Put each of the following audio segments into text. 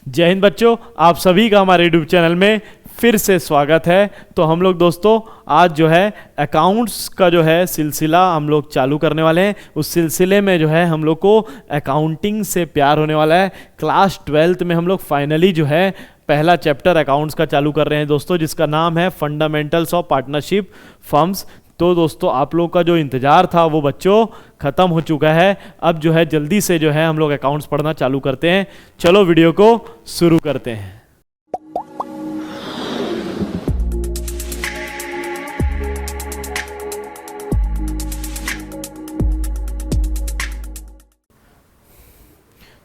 जय हिंद बच्चों, आप सभी का हमारे यूट्यूब चैनल में फिर से स्वागत है। तो हम लोग दोस्तों आज जो है अकाउंट्स का जो है सिलसिला हम लोग चालू करने वाले हैं। उस सिलसिले में जो है हम लोग को अकाउंटिंग से प्यार होने वाला है। क्लास 12th में हम लोग फाइनली जो है पहला चैप्टर अकाउंट्स का चालू कर रहे हैं दोस्तों, जिसका नाम है फंडामेंटल्स ऑफ पार्टनरशिप फर्म्स। तो दोस्तों आप लोग का जो इंतज़ार था वो बच्चों ख़त्म हो चुका है। अब जो है जल्दी से जो है हम लोग अकाउंट्स पढ़ना चालू करते हैं। चलो वीडियो को शुरू करते हैं।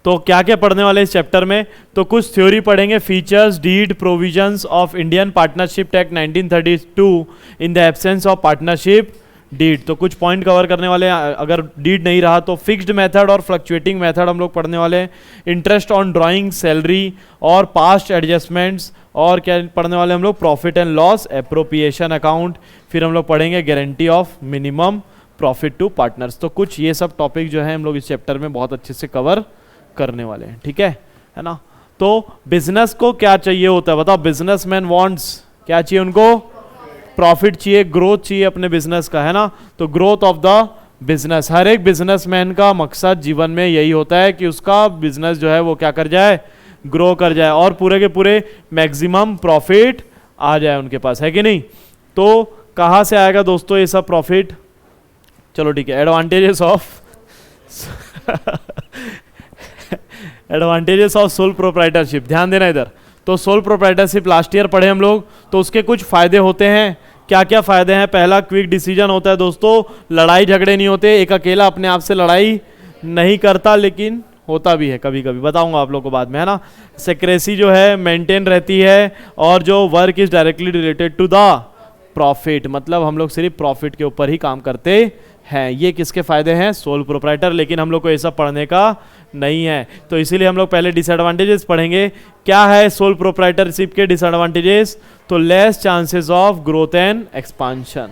तो क्या क्या पढ़ने वाले इस चैप्टर में, तो कुछ थ्योरी पढ़ेंगे, features, deed, provisions of Indian partnership act 1932 in the absence of partnership deed. तो कुछ पॉइंट कवर करने वाले हैं। अगर डीड नहीं रहा तो फिक्स्ड मेथड और फ्लक्चुएटिंग मेथड हम लोग पढ़ने वाले हैं। इंटरेस्ट ऑन ड्राइंग, सैलरी और पास्ट एडजस्टमेंट्स, और क्या पढ़ने वाले हम लोग, profit and loss, appropriation account. फिर हम लोग पढ़ेंगे guarantee of minimum profit to partners. तो कुछ ये सब टॉपिक जो है हम लोग इस चैप्टर में बहुत अच्छे से कवर करने वाले हैं, ठीक है ना। तो बिजनेस को क्या चाहिए होता है बताओ, बिजनेसमैन वांट्स क्या चाहिए उनको, प्रॉफिट चाहिए, ग्रोथ चाहिए अपने बिजनेस का, है ना। तो ग्रोथ ऑफ द बिजनेस, हर एक बिजनेसमैन का मकसद जीवन में यही होता है कि उसका बिजनेस जो है वो क्या कर जाए, ग्रो कर जाए और पूरे के पूरे मैक्सिमम प्रॉफिट आ जाए उनके पास, है कि नहीं। तो कहाँ से आएगा दोस्तों ये सब प्रॉफिट, चलो ठीक है। Advantages of advantages of sole proprietorship, ध्यान देना इधर। तो सोल प्रोप्राइटरशिप लास्ट ईयर पढ़े हम लोग, तो उसके कुछ फायदे होते हैं। क्या क्या फायदे हैं, पहला क्विक डिसीजन होता है दोस्तों, लड़ाई झगड़े नहीं होते। एक अकेला अपने आप से लड़ाई नहीं करता, लेकिन होता भी है कभी कभी, बताऊंगा आप लोगों को बाद में, है ना। सेक्रेसी जो है मेंटेन रहती है, और जो work is directly related to the profit, मतलब हम लोग सिर्फ प्रॉफिट के ऊपर ही काम करते हैं। ये किसके फायदे हैं, सोल प्रोप्राइटर। लेकिन हम लोग को ये सब पढ़ने का नहीं है, तो इसीलिए हम लोग पहले डिसएडवांटेजेस पढ़ेंगे। क्या है सोल प्रोप्राइटरशिप के डिसएडवांटेजेस, तो less chances of growth and expansion.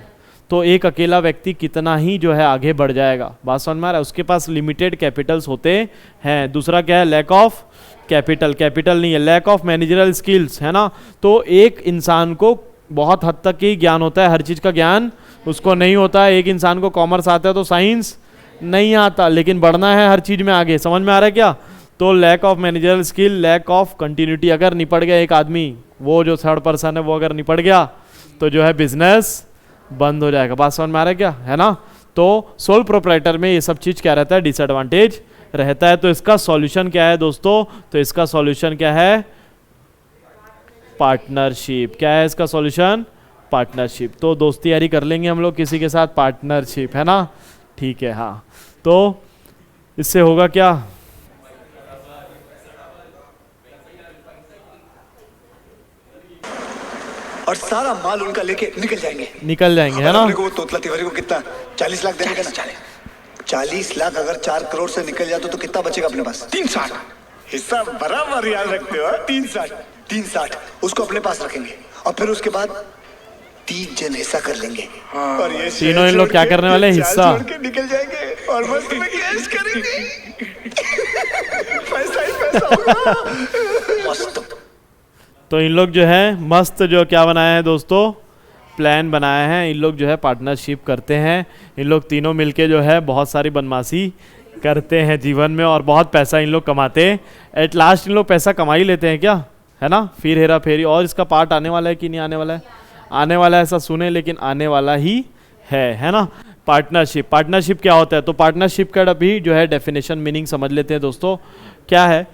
तो एक अकेला व्यक्ति कितना ही जो है आगे बढ़ जाएगा, बात समझ में आ रहा है। उसके पास लिमिटेड कैपिटल्स होते हैं। दूसरा क्या है, लैक ऑफ कैपिटल, कैपिटल नहीं है, लैक ऑफ मैनेजरल स्किल्स, है ना। तो एक इंसान को बहुत हद तक ही ज्ञान होता है, हर चीज़ का ज्ञान उसको नहीं होता है। एक इंसान को कॉमर्स आता है तो साइंस नहीं आता, लेकिन बढ़ना है हर चीज़ में आगे, समझ में आ रहा है क्या। तो lack of managerial skill, lack of continuity. अगर निपट गया एक आदमी, वो जो थर्ड पर्सन है वो अगर निपट गया तो जो है बिजनेस बंद हो जाएगा, बात समझ में आ रहा है क्या, है ना। तो सोल प्रोप्राइटर में ये सब चीज़ क्या रहता है, डिसएडवांटेज रहता है। तो इसका सॉल्यूशन क्या है दोस्तों, तो इसका सॉल्यूशन क्या है, पार्टनरशिप। क्या है इसका सॉल्यूशन, पार्टनरशिप। तो दोस्ती यारी कर लेंगे हम लोग किसी के साथ, पार्टनरशिप, है ना, ठीक है। हाँ, तो इससे होगा क्या, और सारा माल उनका लेके निकल जाएंगे, है ना। को तोतला तिवारी को कितना 40 लाख देने का ना, 40 लाख अगर 4 करोड़ से निकल जाते तो कितना बचेगा अपने पास, 360। हिस्सा बराबर याद रखते हो, 360 उसको अपने पास रखेंगे, और फिर उसके बाद 3 जन हिस्सा कर लेंगे। और ये तीनों इन लोग क्या करने वाले हैं, हिस्सा छोड़ के निकल जाएंगे और मस्त में कैश करेंगे। पैसा ही पैसा होगा, मस्त। तो इन लोग जो है मस्त जो क्या बनाया है दोस्तों, प्लान बनाया है। इन लोग जो है पार्टनरशिप करते हैं, इन लोग तीनों मिलके जो है बहुत सारी बदमाशी करते हैं जीवन में, और बहुत पैसा इन लोग कमाते हैं। एट लास्ट इन लोग पैसा कमा ही लेते हैं क्या, है ना। फिर हेरा फेरी, और इसका पार्ट आने वाला है कि नहीं आने वाला है, आने वाला है ऐसा सुने, लेकिन आने वाला ही है ना। पार्टनरशिप, पार्टनरशिप क्या होता है, तो पार्टनरशिप का भी जो है डेफिनेशन मीनिंग समझ लेते हैं दोस्तों। क्या है,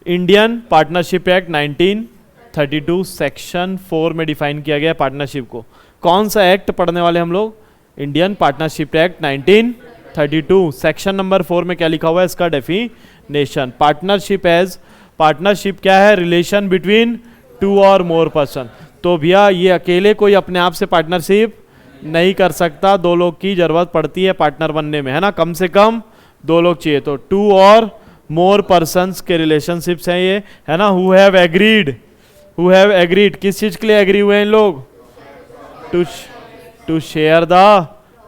इंडियन पार्टनरशिप एक्ट 1932 सेक्शन 4 में डिफाइन किया गया पार्टनरशिप को। कौन सा एक्ट पढ़ने वाले हम लोग, Indian partnership act 1932 section number 4 में क्या लिखा हुआ है, इसका डेफिनेशन। पार्टनरशिप एज, पार्टनरशिप क्या है, रिलेशन बिटवीन 2 और मोर पर्सन। तो भैया ये अकेले कोई अपने आप से पार्टनरशिप नहीं कर सकता, 2 लोग की जरूरत पड़ती है पार्टनर बनने में, है ना। कम से कम 2 लोग चाहिए। तो 2 और मोर पर्सन्स के रिलेशनशिप्स हैं ये, है ना। हु हैव एग्रीड, किस चीज के लिए एग्री हुए हैं इन लोग, to share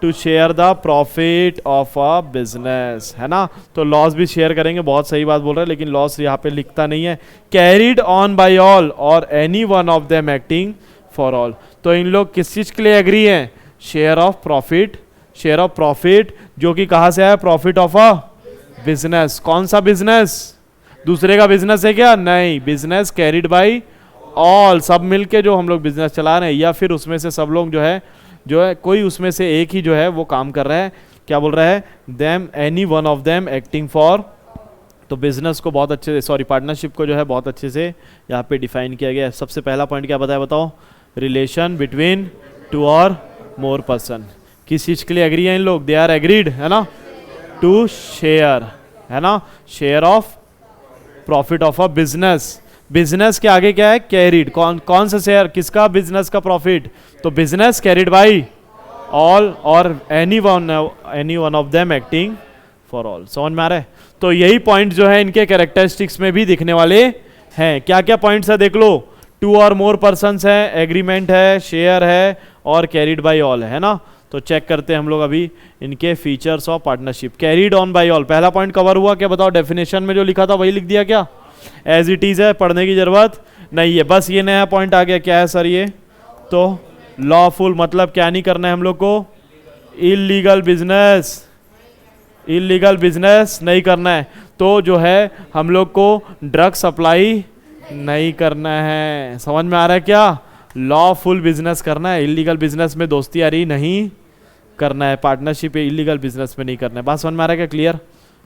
to share the profit of a business, है ना। तो लॉस भी शेयर करेंगे, बहुत सही बात बोल रहे हैं, लेकिन लॉस यहाँ पे लिखता नहीं है। कैरिड ऑन बाय ऑल और any one of them acting for all. तो इन लोग किस चीज के लिए एग्री हैं? Share of profit, share of profit जो कि कहां से आया? Profit of a business. कौन सा बिजनेस? दूसरे का बिजनेस है क्या? नहीं, बिजनेस कैरिड बाय ऑल, सब मिलके जो हम लोग बिजनेस चला रहे हैं, या फिर उसमें से सब लोग जो है कोई उसमें से एक ही जो है वो काम कर रहा है। क्या बोल रहा है? Them any one of them acting for. तो बिजनेस को बहुत अच्छे से, सॉरी पार्टनरशिप को जो है बहुत अच्छे से यहाँ पे डिफाइन किया गया है। सबसे पहला पॉइंट क्या बताया बताओ? रिलेशन बिटवीन टू और मोर पर्सन। किस चीज के लिए एग्री है इन लोग? दे आर एग्रीड, है ना, टू शेयर, है ना, share of profit of a business. Business के आगे क्या है? कैरिड। कौन सा शेयर? किसका? बिजनेस का प्रॉफिट। तो बिजनेस कैरिड बाय ऑल और any one of them acting for all. समझ में आ रहा है? तो यही पॉइंट जो है इनके कैरेक्टरिस्टिक्स में भी दिखने वाले हैं। क्या क्या पॉइंट्स है देख लो। टू और मोर पर्सन्स है, एग्रीमेंट है, शेयर है और कैरिड बाय ऑल है ना। तो चेक करते हैं हम लोग अभी इनके features of partnership. Carried on by all, पहला पॉइंट कवर हुआ। क्या बताओ? डेफिनेशन में जो लिखा था वही लिख दिया क्या? एज इट इज है, पढ़ने की जरूरत नहीं है, बस ये नया पॉइंट आ गया। क्या है सर ये? तो लॉफुल मतलब क्या नहीं करना है हम लोग को? इलीगल बिजनेस, इलीगल बिजनेस नहीं करना है। तो जो है हम लोग को ड्रग सप्लाई नहीं करना है। समझ में आ रहा है क्या? लॉफुल बिजनेस करना है, इलीगल बिजनेस में दोस्ती यारी नहीं करना है, पार्टनरशिप इलीगल बिजनेस में नहीं करना है। बात समझ में आ रहा है क्या? क्लियर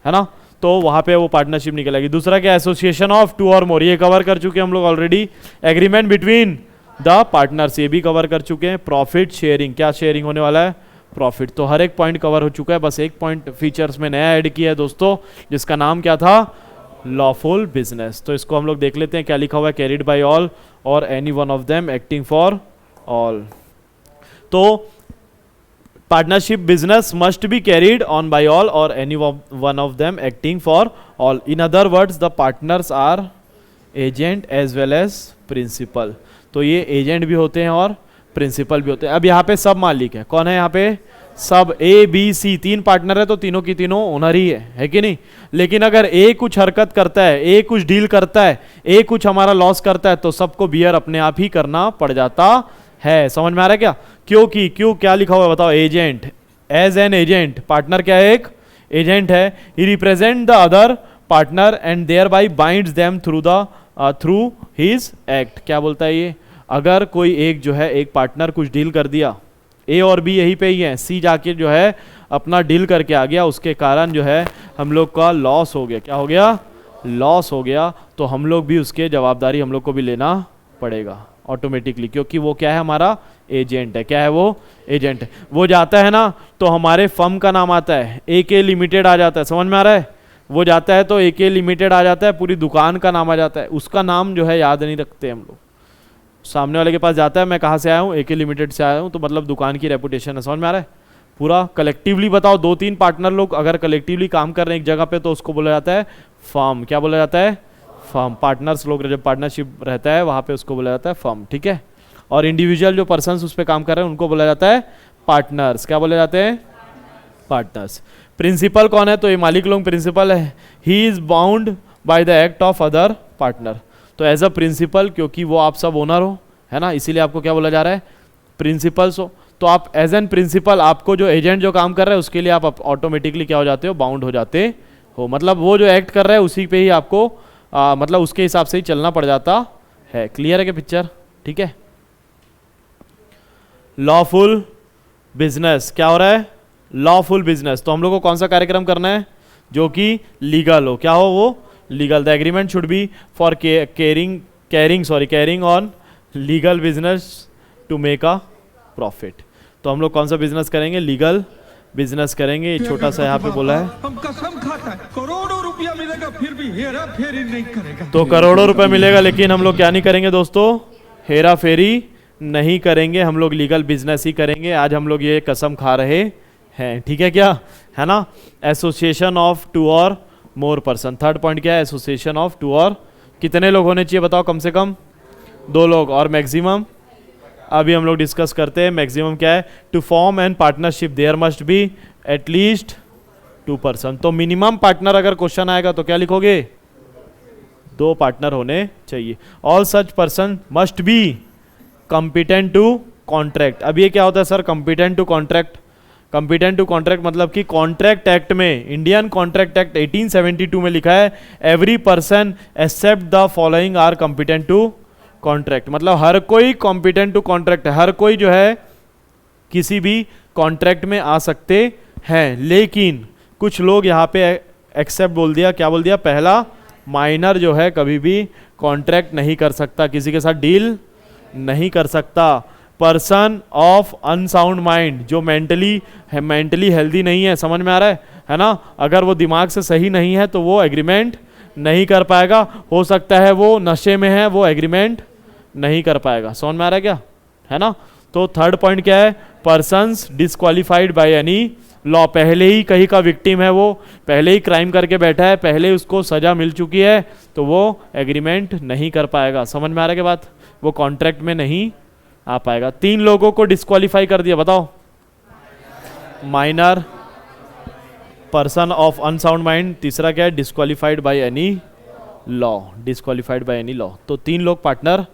है ना। तो वहां पे वो पार्टनरशिप निकलेगी। दूसरा क्या? एसोसिएशन ऑफ टू और मोर, ये कवर कर चुके हैं हम लोग already. Agreement between the partners, ये भी कवर कर चुके हैं। प्रॉफिट शेयरिंग, क्या शेयरिंग होने वाला है? प्रॉफिट। तो हर एक पॉइंट कवर हो चुका है, बस एक पॉइंट फीचर्स में नया ऐड किया है दोस्तों, जिसका नाम क्या था? Lawful business. तो इसको हम लोग देख लेते हैं क्या लिखा हुआ है। कैरिड बाय ऑल और any one of them acting for all. तो partnership business must be carried on by all और any one of them acting for all. In other words the partners are agent as well as principal. तो ये agent भी होते हैं और principal भी होते हैं। अब यहाँ पे सब मालिक है। कौन है यहाँ पे? सब ए बी सी, तीन पार्टनर है तो तीनों की तीनों ओनर ही है कि नहीं। लेकिन अगर ए कुछ हरकत करता है, ए कुछ डील करता है, ए कुछ हमारा लॉस करता है, तो सबको बियर अपने आप ही करना पड़ जाता है। समझ में आ रहा है क्या? क्योंकि क्यों क्या लिखा हुआ है बताओ? Agent, as an agent, partner क्या है? एक एजेंट है। He represent the other partner and thereby binds them through his act. क्या बोलता है ये? अगर कोई एक जो है एक पार्टनर कुछ डील कर दिया, ए और बी यहीं पे ही है, सी जाके जो है अपना डील करके आ गया, उसके कारण जो है हम लोग का लॉस हो गया। क्या हो गया? लॉस हो गया। तो हम लोग भी उसके जवाबदारी हम लोग को भी लेना पड़ेगा ऑटोमेटिकली, क्योंकि वो क्या है? हमारा एजेंट है। क्या है वो? एजेंट है। वो जाता है ना तो हमारे फर्म का नाम आता है, AK लिमिटेड आ जाता है। समझ में आ रहा है? वो जाता है तो AK लिमिटेड आ जाता है, पूरी दुकान का नाम आ जाता है। उसका नाम जो है याद नहीं रखते हम लोग। सामने वाले के पास जाता है, मैं कहाँ से आया हूँ? AK लिमिटेड से आया हूँ, तो मतलब दुकान की रेपुटेशन है। समझ में आ रहा है? पूरा कलेक्टिवली बताओ, दो तीन पार्टनर लोग अगर कलेक्टिवली काम कर रहे हैं एक जगह पे, तो उसको बोला जाता है फर्म। क्या बोला जाता है? फर्म। पार्टनर्स लोग जब पार्टनरशिप रहता है वहाँ पे उसको बोला जाता है फर्म। ठीक है। और इंडिविजुअल जो पर्सन्स उस पर काम कर रहे हैं उनको बोला जाता है पार्टनर्स। क्या बोले जाते हैं? पार्टनर्स। प्रिंसिपल कौन है? तो ये मालिक लोग प्रिंसिपल है। He is bound by the act of other partner. तो एज अ प्रिंसिपल, क्योंकि वो आप सब ओनर हो, है ना, इसीलिए आपको क्या बोला जा रहा है? प्रिंसिपल्स हो। तो आप एज एन प्रिंसिपल, आपको जो एजेंट जो काम कर रहा है उसके लिए आप ऑटोमेटिकली क्या हो जाते हो? बाउंड हो जाते हो। मतलब वो जो एक्ट कर रहा है उसी पे ही आपको मतलब उसके हिसाब से ही चलना पड़ जाता है। क्लियर है क्या पिक्चर? ठीक है। लॉफुल बिजनेस क्या हो रहा है? Lawful business. तो हम लोग को कौन सा कार्यक्रम करना है? जो कि लीगल हो। क्या हो वो? Legal. The agreement should be for carrying on legal business to make a profit. तो हम लोग कौन सा बिजनेस करेंगे? लीगल बिजनेस करेंगे। छोटा सा यहाँ पे बोला है हम कसम खाता है करोड़ों रुपया मिलेगा फिर भी हेरा फेरी नहीं करेगा। तो करोड़ों रुपए मिलेगा लेकिन हम लोग क्या नहीं करेंगे दोस्तों? हेरा फेरी नहीं करेंगे, हम लोग लीगल बिजनेस ही करेंगे। आज हम लोग ये कसम खा रहे हैं। ठीक है क्या? है ना। एसोसिएशन ऑफ टू और मोर पर्सन। थर्ड पॉइंट क्या है? एसोसिएशन ऑफ टू और कितने लोग होने चाहिए बताओ? कम से कम 2 लोग और मैक्सिमम अभी हम लोग डिस्कस करते हैं मैक्सिमम क्या है। To form an partnership there must be at least 2 person. तो मिनिमम पार्टनर अगर क्वेश्चन आएगा तो क्या लिखोगे, 2 पार्टनर होने चाहिए। All such person must be competent to contract. अब ये क्या होता है sir, competent to contract? Competent to contract मतलब कि कॉन्ट्रैक्ट एक्ट में, इंडियन कॉन्ट्रैक्ट एक्ट 1872 में लिखा है every person except the following are competent to contract. मतलब हर कोई कॉम्पिटेंट टू कॉन्ट्रैक्ट है, हर कोई जो है किसी भी कॉन्ट्रैक्ट में आ सकते हैं। लेकिन कुछ लोग यहाँ पे एक्सेप्ट बोल दिया, क्या बोल दिया, पहला माइनर जो है कभी भी कॉन्ट्रैक्ट नहीं कर सकता, किसी के साथ डील नहीं कर सकता। पर्सन ऑफ अनसाउंड माइंड, जो मेंटली हेल्दी नहीं है, समझ में आ रहा है ना, अगर वो दिमाग से सही नहीं है तो वो एग्रीमेंट नहीं कर पाएगा। हो सकता है वो नशे में है, वो एग्रीमेंट नहीं कर पाएगा। समझ में आ रहा है क्या, है ना। तो थर्ड पॉइंट क्या है, persons disqualified by any law, पहले ही कहीं का विक्टिम है, वो पहले ही क्राइम करके बैठा है, पहले उसको सजा मिल चुकी है, तो वो एग्रीमेंट नहीं कर पाएगा। समझ में आ रहा है क्या बात, वो कॉन्ट्रैक्ट में नहीं आ पाएगा। 3 लोगों को डिस्क्वालीफाई कर दिया, बताओ, minor, person of unsound mind, तीसरा क्या है, disqualified by any law, disqualified by any law. तो 3 लोग पार्टनर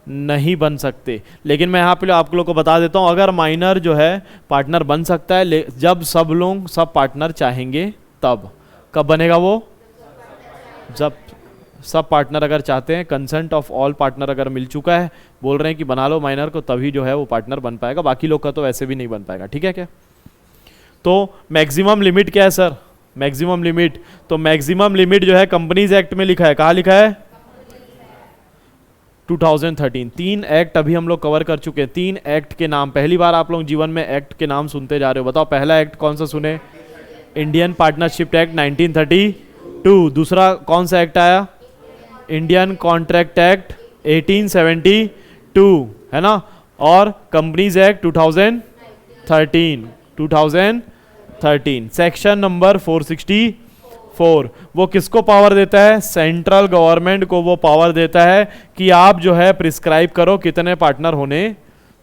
नहीं बन सकते। लेकिन मैं यहाँ पे आप लोगों को बता देता हूँ, अगर माइनर जो है पार्टनर बन सकता है जब सब लोग सब पार्टनर चाहेंगे, तब। कब बनेगा वो, जब सब पार्टनर अगर चाहते हैं, कंसेंट ऑफ ऑल पार्टनर अगर मिल चुका है, बोल रहे हैं कि बना लो माइनर को, तभी जो है वो पार्टनर बन पाएगा, बाकी लोग का तो वैसे भी नहीं बन पाएगा। ठीक है क्या। तो मैक्सिमम लिमिट क्या है सर, मैक्सिमम लिमिट, तो मैक्सिमम लिमिट जो है कंपनीज एक्ट में लिखा है, कहाँ लिखा है, 2013। 3 एक्ट अभी हम लोग कवर कर चुके हैं। 3 एक्ट के नाम, पहली बार आप लोग जीवन में एक्ट के नाम सुनते जा रहे हो, बताओ पहला एक्ट कौन सा सुने, इंडियन पार्टनरशिप एक्ट 1932। दूसरा कौन सा एक्ट आया, इंडियन कॉन्ट्रैक्ट एक्ट 1872, है ना। और कंपनीज एक्ट 2013 सेक्शन नंबर 464, वो किसको पावर देता है, सेंट्रल गवर्नमेंट को वो पावर देता है कि आप जो है प्रिस्क्राइब करो कितने पार्टनर होने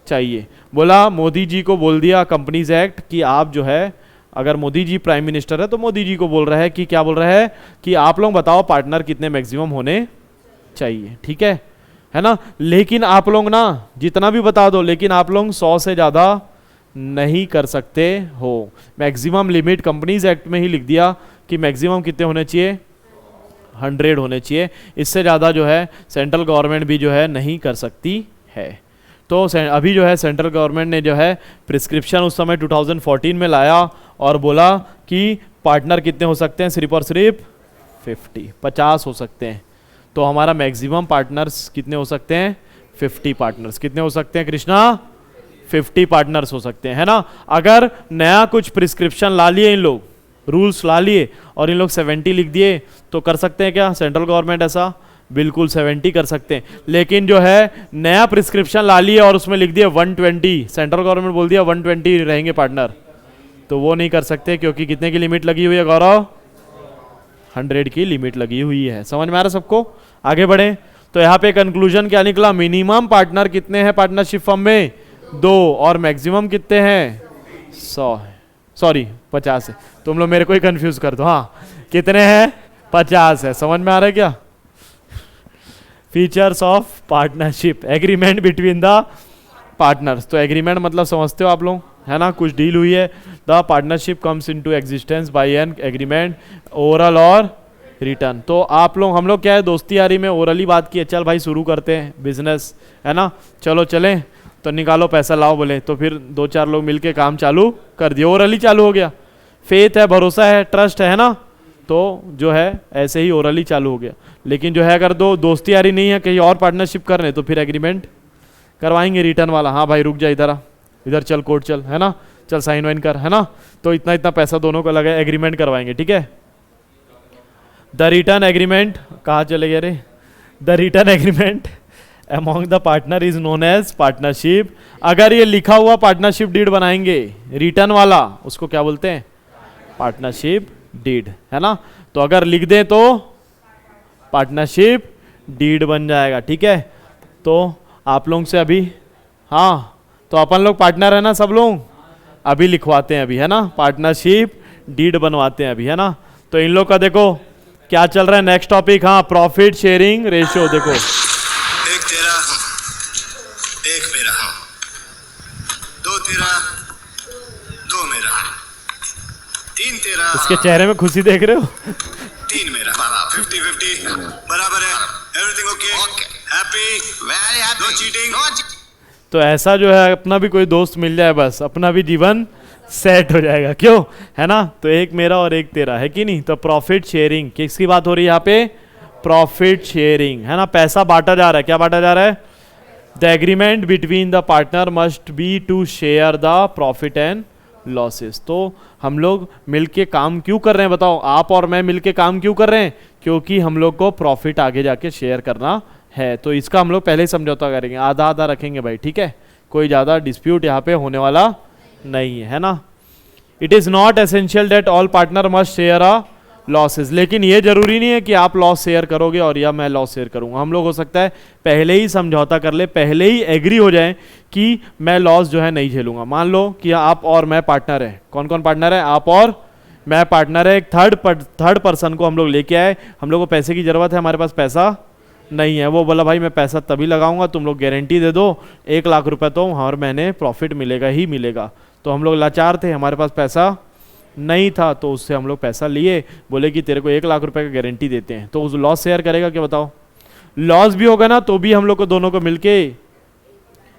चाहिए। बोला मोदी जी को बोल दिया कंपनीज एक्ट कि आप जो है, अगर मोदी जी प्राइम मिनिस्टर है तो मोदी जी को बोल रहा है कि क्या बोल रहा है कि आप लोग बताओ पार्टनर कितने मैक्सिमम होने चाहिए। ठीक है ना। लेकिन आप लोग ना जितना भी बता दो, लेकिन आप लोग 100 से ज़्यादा नहीं कर सकते हो। मैक्सिमम लिमिट कंपनीज एक्ट में ही लिख दिया कि मैक्सिमम कितने होने चाहिए, 100 होने चाहिए। इससे ज़्यादा जो है सेंट्रल गवर्नमेंट भी जो है नहीं कर सकती है। तो अभी जो है सेंट्रल गवर्नमेंट ने जो है प्रिस्क्रिप्शन उस समय 2014 में लाया और बोला कि पार्टनर कितने हो सकते हैं, सिर्फ और सिर्फ 50 हो सकते हैं। तो हमारा मैक्सिमम पार्टनर्स कितने हो सकते हैं, 50 पार्टनर्स। कितने हो सकते हैं कृष्णा, 50 पार्टनर्स हो सकते हैं, है ना। अगर नया कुछ प्रिस्क्रिप्शन ला लिए इन लोग, रूल्स ला लिए और इन लोग 70 लिख दिए, तो कर सकते हैं क्या सेंट्रल गवर्नमेंट ऐसा, बिल्कुल 70 कर सकते हैं। लेकिन जो है नया प्रिस्क्रिप्शन ला लिए और उसमें लिख दिया 120, सेंट्रल गवर्नमेंट बोल दिया 120 रहेंगे पार्टनर, तो वो नहीं कर सकते, क्योंकि कितने की लिमिट लगी हुई है गौरव, 100 की लिमिट लगी हुई है। समझ में आ रहा सबको, आगे बढ़े। तो यहाँ पे कंक्लूजन क्या निकला, मिनिमम पार्टनर कितने हैं पार्टनरशिप फर्म में, 2, और मैक्सिमम कितने हैं, 100 है, सॉरी 50 है। तुम लोग मेरे को ही कंफ्यूज कर दो, हाँ कितने हैं, 50 है। समझ में आ रहा है क्या। Features of partnership, agreement between the partners. तो एग्रीमेंट मतलब समझते हो आप लोग, है ना, कुछ डील हुई है। The partnership comes into existence by an agreement, oral और रिटर्न। तो आप लोग, हम लोग क्या है दोस्ती यारी में ओरली बात की है, चल भाई शुरू करते हैं बिजनेस, है ना, चलो चलें, तो निकालो पैसा लाओ बोले, तो फिर 2-4 लोग मिलके काम चालू कर दिया, ओरली चालू हो गया। फेथ है, भरोसा है, ट्रस्ट है ना, तो जो है ऐसे ही ओरली चालू हो गया। लेकिन जो है अगर दोस्ती यारी नहीं है, कहीं और पार्टनरशिप कर रहे तो फिर एग्रीमेंट करवाएंगे रिटर्न वाला, हाँ भाई रुक जा, इधर आ, इधर चल कोर्ट चल, है ना, चल साइन वाइन कर, है ना, तो इतना इतना पैसा दोनों को लगा, एग्रीमेंट करवाएंगे। ठीक है। द रिटर्न एग्रीमेंट, कहाँ चले गए रे, the written agreement among the partner is known as partnership. अगर ये लिखा हुआ पार्टनरशिप डीड बनाएंगे, रिटर्न वाला, उसको क्या बोलते हैं, पार्टनरशिप डीड, है ना। तो अगर लिख दें तो पार्टनरशिप डीड बन जाएगा। ठीक है। तो आप लोगों से अभी हाँ, तो अपन लोग पार्टनर है ना सब लोग, अभी लिखवाते हैं अभी, है ना, पार्टनरशिप डीड बनवाते हैं अभी, है ना। तो इन लोग का देखो क्या चल रहा है, नेक्स्ट टॉपिक, हाँ, प्रॉफिट शेयरिंग रेशियो। देखो एक तेरा, एक मेरा, दो तेरा, दो मेरा, तीन तेरा, इसके चेहरे में खुशी देख रहे हो। तीन मेरा, 50-50 बराबर है, everything okay, happy, very happy, no cheating. तो ऐसा जो है अपना भी कोई दोस्त मिल जाए बस अपना भी जीवन सेट हो जाएगा, क्यों, है ना। तो एक मेरा और एक तेरा, है कि नहीं। तो प्रॉफिट शेयरिंग किसकी बात हो रही है यहाँ पे, प्रॉफिट शेयरिंग, है ना। पैसा बांटा जा रहा है, क्या बांटा जा रहा है, the agreement between the partner must be to share the profit and losses. तो हम लोग मिलके काम क्यों कर रहे हैं बताओ, आप और मैं मिलके काम क्यों कर रहे हैं, क्योंकि हम लोग को प्रॉफिट आगे जाके शेयर करना है। तो इसका हम लोग पहले ही समझौता करेंगे, आधा आधा रखेंगे भाई, ठीक है, कोई ज़्यादा डिस्प्यूट यहाँ पे होने वाला नहीं है ना। It is not essential that all partner must share a losses, लेकिन ये जरूरी नहीं है कि आप लॉस शेयर करोगे और या मैं लॉस शेयर करूंगा। हम लोग हो सकता है पहले ही समझौता कर ले, पहले ही एग्री हो जाए कि मैं लॉस जो है नहीं झेलूंगा। मान लो कि आप और मैं पार्टनर है, कौन कौन पार्टनर है, आप और मैं पार्टनर है, एक थर्ड पर्सन को हम लोग लेके आए, हम लोग को पैसे की जरूरत है, हमारे पास पैसा नहीं है, वो बोला भाई मैं पैसा तभी लगाऊंगा, तुम लोग गारंटी दे दो 1 लाख रुपए तो हर महीने प्रॉफिट मिलेगा ही मिलेगा। तो हम लोग लाचार थे, हमारे पास पैसा नहीं था, तो उससे हम लोग पैसा लिए, बोले कि तेरे को 1 लाख रुपए का गारंटी देते हैं। तो उस लॉस शेयर करेगा क्या बताओ, लॉस भी होगा ना तो भी हम लोग को दोनों को मिलके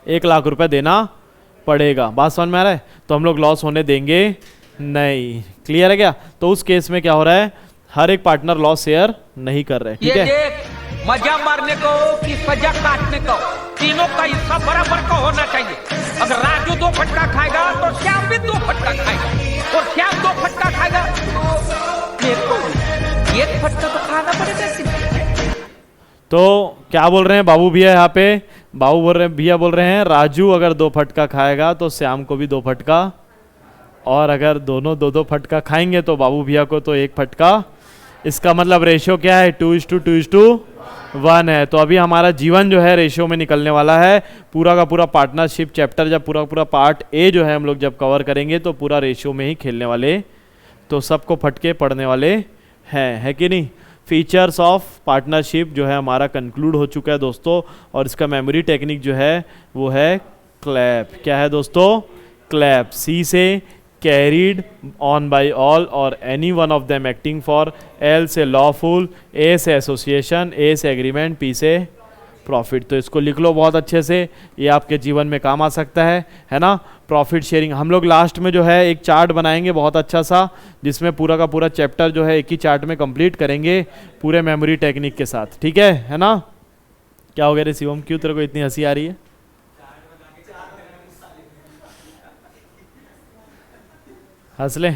1 लाख रुपए देना पड़ेगा। बात समझ में आ रहा है। तो हम लोग लॉस होने देंगे नहीं, क्लियर है क्या। तो उस केस में क्या हो रहा है, हर एक पार्टनर लॉस शेयर नहीं कर रहे, ठीक है। देख मजा मारने को कि सजा काटने को, तीनों का हिस्सा बराबर का होना चाहिए। अगर राजू 2 फटका खाएगा तो श्याम भी 2 फटका खाएगा, और श्याम 2 फटका खाएगा तो मेरे को 1 फटका तो खाना पड़ेगा। तो क्या बोल रहे हैं बाबू भैया यहाँ पे, बाबू बोल रहे हैं, भैया बोल रहे हैं राजू अगर 2 फटका खाएगा तो श्याम को भी 2 फटका, और अगर दोनों 2-2 फटका खाएंगे तो बाबू भैया को तो 1 फटका। इसका मतलब रेशियो क्या है, 2:2:1 है। तो अभी हमारा जीवन जो है रेशियो में निकलने वाला है। पूरा का पूरा पार्टनरशिप चैप्टर, जब पूरा पार्ट ए जो है हम लोग जब कवर करेंगे तो पूरा रेशियो में ही खेलने वाले, तो सबको फटके पड़ने वाले हैं, है कि नहीं। फीचर्स ऑफ पार्टनरशिप जो है हमारा कंक्लूड हो चुका है दोस्तों, और इसका मेमोरी टेक्निक जो है वो है क्लैप। क्या है दोस्तों, क्लैप। सी से कैरीड ऑन बाई ऑल और any one of them acting for, L से लॉफुल, ए से एसोसिएशन, ए से एग्रीमेंट, पी से प्रॉफिट। तो इसको लिख लो बहुत अच्छे से, ये आपके जीवन में काम आ सकता है ना। प्रॉफिट शेयरिंग हम लोग लास्ट में जो है एक चार्ट बनाएंगे बहुत अच्छा सा, जिसमें पूरा का पूरा चैप्टर जो है एक ही चार्ट में कंप्लीट करेंगे पूरे मेमोरी टेक्निक के साथ, ठीक है ना। क्या हो गया रे शिवम, क्यों तेरे को इतनी हंसी आ रही है। हंस ले,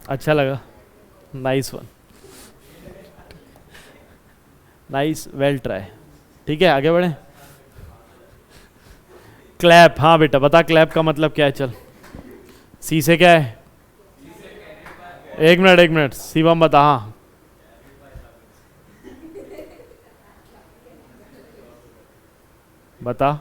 अच्छा लगा, nice one, nice, well try, ठीक है आगे बढ़े। क्लैप, हाँ बेटा बता क्लैप का मतलब क्या है, चल। सी से क्या है, एक मिनट शिवम बता। हाँ बता,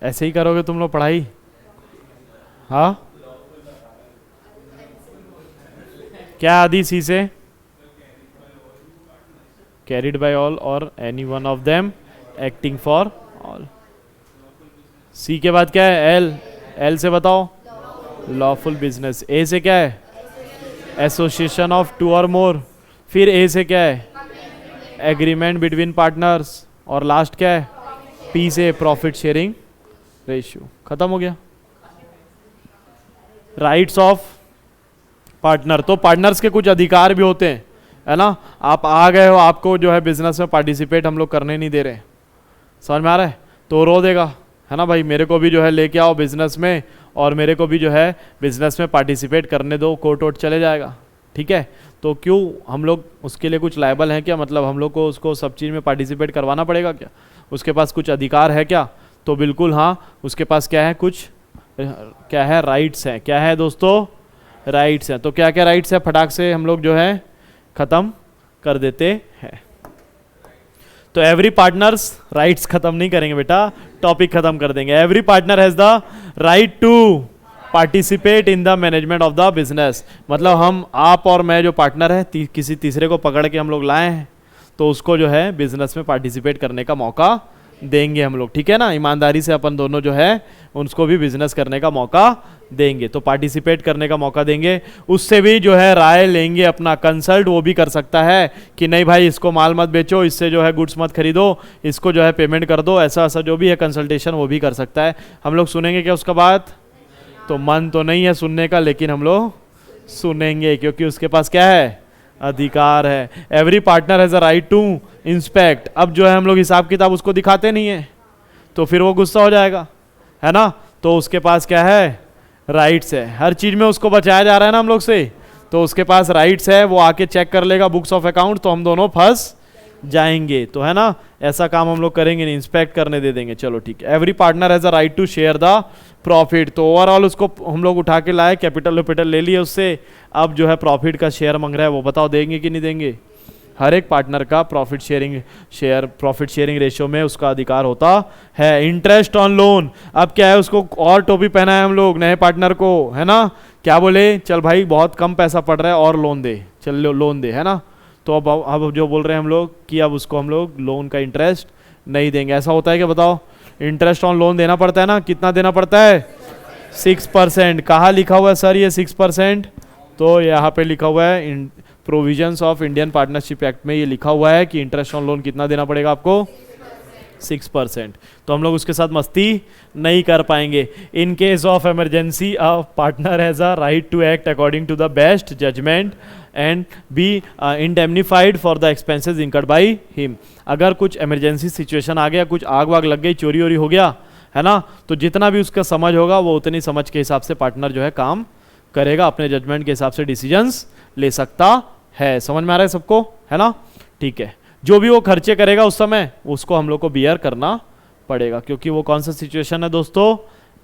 ऐसे ही करोगे तुम लोग पढ़ाई, हाँ। क्या आदि सी से, कैरिड बाय ऑल और any one of them acting for all. C के बाद क्या है, एल, एल से बताओ लॉफुल बिजनेस। ए से क्या है, एसोसिएशन ऑफ 2 और मोर। फिर ए से क्या है, एग्रीमेंट बिटवीन पार्टनर्स। और लास्ट क्या है, पी से प्रॉफिट शेयरिंग रेशियो। खत्म हो गया। राइट्स ऑफ पार्टनर, तो पार्टनर्स के कुछ अधिकार भी होते हैं, है ना। आप आ गए हो, आपको जो है बिजनेस में पार्टिसिपेट हम लोग करने नहीं दे रहे, समझ में आ रहा है, तो रो देगा, है ना भाई, मेरे को भी जो है लेके आओ बिजनेस में, और मेरे को भी जो है बिजनेस में पार्टिसिपेट करने दो, कोर्ट वोट चले जाएगा, ठीक है। तो क्यों हम लोग उसके लिए कुछ लायबल हैं क्या, मतलब हम लोग को उसको सब चीज़ में पार्टिसिपेट करवाना पड़ेगा क्या, उसके पास कुछ अधिकार है क्या। तो बिल्कुल हाँ, उसके पास क्या है, कुछ क्या है, राइट्स हैं। क्या है दोस्तों, राइट्स हैं। तो क्या क्या राइट्स है, फटाक से हम लोग जो है खत्म कर देते हैं। तो एवरी पार्टनर्स राइट्स खत्म नहीं करेंगे बेटा, टॉपिक खत्म कर देंगे। Every partner has the right to participate in the management of the business. मतलब हम, आप और मैं जो पार्टनर है, किसी तीसरे को पकड़ के हम लोग लाए हैं, तो उसको जो है बिजनेस में पार्टिसिपेट करने का मौका देंगे हम लोग, ठीक है ना। ईमानदारी से अपन दोनों जो है उसको भी बिजनेस करने का मौका देंगे, तो पार्टिसिपेट करने का मौका देंगे। उससे भी जो है राय लेंगे, अपना कंसल्ट वो भी कर सकता है कि नहीं भाई इसको माल मत बेचो, इससे जो है गुड्स मत खरीदो, इसको जो है पेमेंट कर दो, ऐसा ऐसा जो भी है कंसल्टेशन वो भी कर सकता है। हम लोग सुनेंगे क्या उसका बात? तो मन तो नहीं है सुनने का, लेकिन हम लोग सुनेंगे क्योंकि उसके पास क्या है, अधिकार है। Every partner has a right to inspect. अब जो है हम लोग हिसाब किताब उसको दिखाते नहीं है तो फिर वो गुस्सा हो जाएगा, है ना। तो उसके पास क्या है, राइट्स है। हर चीज में उसको बचाया जा रहा है ना हम लोग से, तो उसके पास राइट्स है, वो आके चेक कर लेगा बुक्स ऑफ अकाउंट, तो हम दोनों फंस जाएंगे। तो है ना, ऐसा काम हम लोग करेंगे नहीं, इंस्पेक्ट करने दे देंगे। चलो ठीक है। Every partner has a right to share the profit. तो ओवरऑल उसको हम लोग उठा के लाए, कैपिटल वैपिटल ले लिए उससे, अब जो है प्रॉफिट का शेयर मांग रहा है, वो बताओ देंगे कि नहीं देंगे। हर एक पार्टनर का प्रॉफिट शेयरिंग रेशियो में उसका अधिकार होता है। इंटरेस्ट ऑन लोन, अब क्या है, उसको और टोपी पहना है हम लोग नए पार्टनर को, है ना। क्या बोले, चल भाई बहुत कम पैसा पड़ रहा है और लोन दे, चल लोन दे, है ना। तो अब जो बोल रहे हैं हम लोग कि अब उसको हम लोग लोन का इंटरेस्ट नहीं देंगे। ऐसा होता है कि बताओ, इंटरेस्ट ऑन लोन देना पड़ता है ना, कितना देना पड़ता है, 6%। कहाँ लिखा हुआ है सर ये 6%? तो यहाँ पे लिखा हुआ है provisions of Indian partnership act में, ये लिखा हुआ है कि इंटरेस्ट ऑन लोन कितना देना पड़ेगा आपको, 6%। तो हम लोग उसके साथ मस्ती नहीं कर पाएंगे। In case of emergency a partner has a right to act according to the best judgement and be indemnified for the expenses incurred by him. अगर कुछ इमरजेंसी सिचुएशन आ गया, कुछ आग वाग लग गई, चोरी वोरी हो गया, है ना, तो जितना भी उसका समझ होगा वो उतनी समझ के हिसाब से पार्टनर जो है काम करेगा, अपने जजमेंट के हिसाब से डिसीजंस ले सकता है। समझ में आ रहा है सबको, है ना, ठीक है। जो भी वो खर्चे करेगा उस समय उसको हम लोग को बियर करना पड़ेगा, क्योंकि वो कौन सा सिचुएशन है दोस्तों,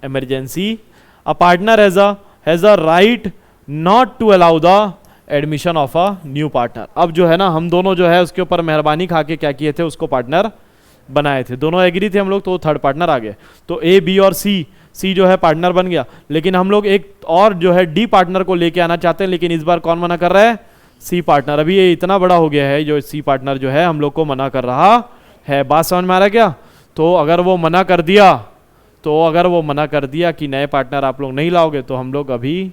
emergency. A partner has a right not to allow the admission of a new partner. अब जो है ना, हम दोनों जो है उसके ऊपर मेहरबानी खा के क्या किए थे, उसको पार्टनर बनाए थे, दोनों एग्री थे हम लोग, तो थर्ड पार्टनर आ गए। तो ए, बी और सी जो है पार्टनर बन गया, लेकिन हम लोग एक और जो है डी पार्टनर को लेके आना चाहते हैं, लेकिन इस बार कौन मना कर रहा है, सी पार्टनर। अभी ये इतना बड़ा हो गया है जो सी पार्टनर जो है हम लोग को मना कर रहा है। बात समझ में आ रहा है क्या? तो अगर वो मना कर दिया कि नए पार्टनर आप लोग नहीं लाओगे, तो हम लोग अभी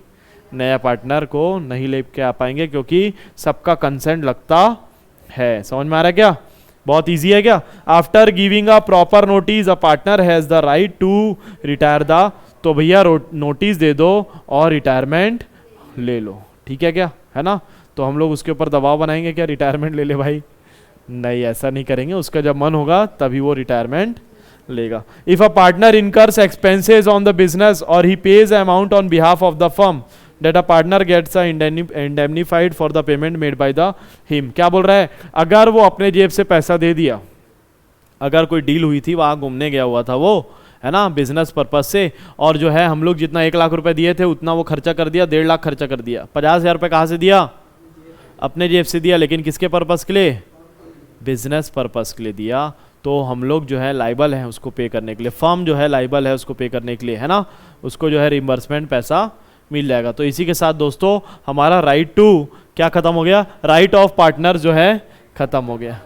नया पार्टनर को नहीं ले के आ पाएंगे, क्योंकि सबका कंसेंट लगता है। समझ में आ रहा है क्या? बहुत इजी है क्या? After giving a proper notice a partner has the right to retire the. तो भैया नोटिस दे दो और रिटायरमेंट ले लो, ठीक है क्या, है ना। तो हम लोग उसके ऊपर दबाव बनाएंगे क्या, रिटायरमेंट ले ले भाई? नहीं, ऐसा नहीं करेंगे। उसका जब मन होगा तभी वो रिटायरमेंट लेगा। If a partner incurs expenses on the business और he pays amount on behalf of the firm, that a partner gets a indemnified for the payment made by the him। क्या बोल रहा है, अगर वो अपने जेब से पैसा दे दिया, अगर कोई डील हुई थी, वहां घूमने गया हुआ था वो, है ना, बिजनेस पर्पज से, और जो है हम लोग जितना 1 लाख रुपए दिए थे उतना वो खर्चा कर दिया, 1.5 लाख खर्चा कर दिया, 50,000 रुपये कहाँ से दिया, अपने जेब से दिया, लेकिन किसके पर्पज के लिए, बिजनेस पर्पज के लिए दिया। तो हम लोग जो है लाइबल है उसको पे करने के लिए, फर्म जो है लाइबल है उसको पे करने के लिए, है ना, उसको जो है रिम्बर्समेंट पैसा मिल जाएगा। तो इसी के साथ दोस्तों हमारा राइट टू क्या खत्म हो गया, राइट ऑफ पार्टनर जो है खत्म हो गया।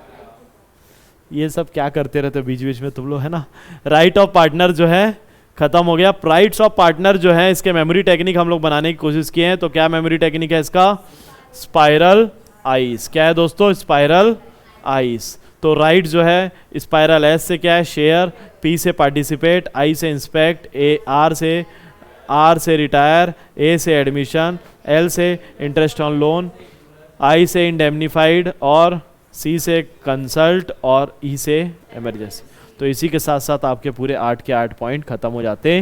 ये सब क्या करते रहते बीच बीच में तुम लोग, है ना। राइट ऑफ पार्टनर जो है खत्म हो गया। राइट्स ऑफ पार्टनर जो है इसके मेमोरी टेक्निक हम लोग बनाने की कोशिश किए हैं। तो क्या मेमोरी टेक्निक है इसका, स्पाइरल आइस। क्या है दोस्तों, स्पाइरल आइस। तो राइट जो है स्पाइरल, एस से क्या है, शेयर, पी से पार्टिसिपेट, आई से इंस्पेक्ट, आर से रिटायर, ए से एडमिशन, एल से इंटरेस्ट ऑन लोन, आई से इंडेमनीफाइड, और सी से कंसल्ट, और ई से इमरजेंसी। तो इसी के साथ साथ आपके पूरे 8 के 8 पॉइंट खत्म हो जाते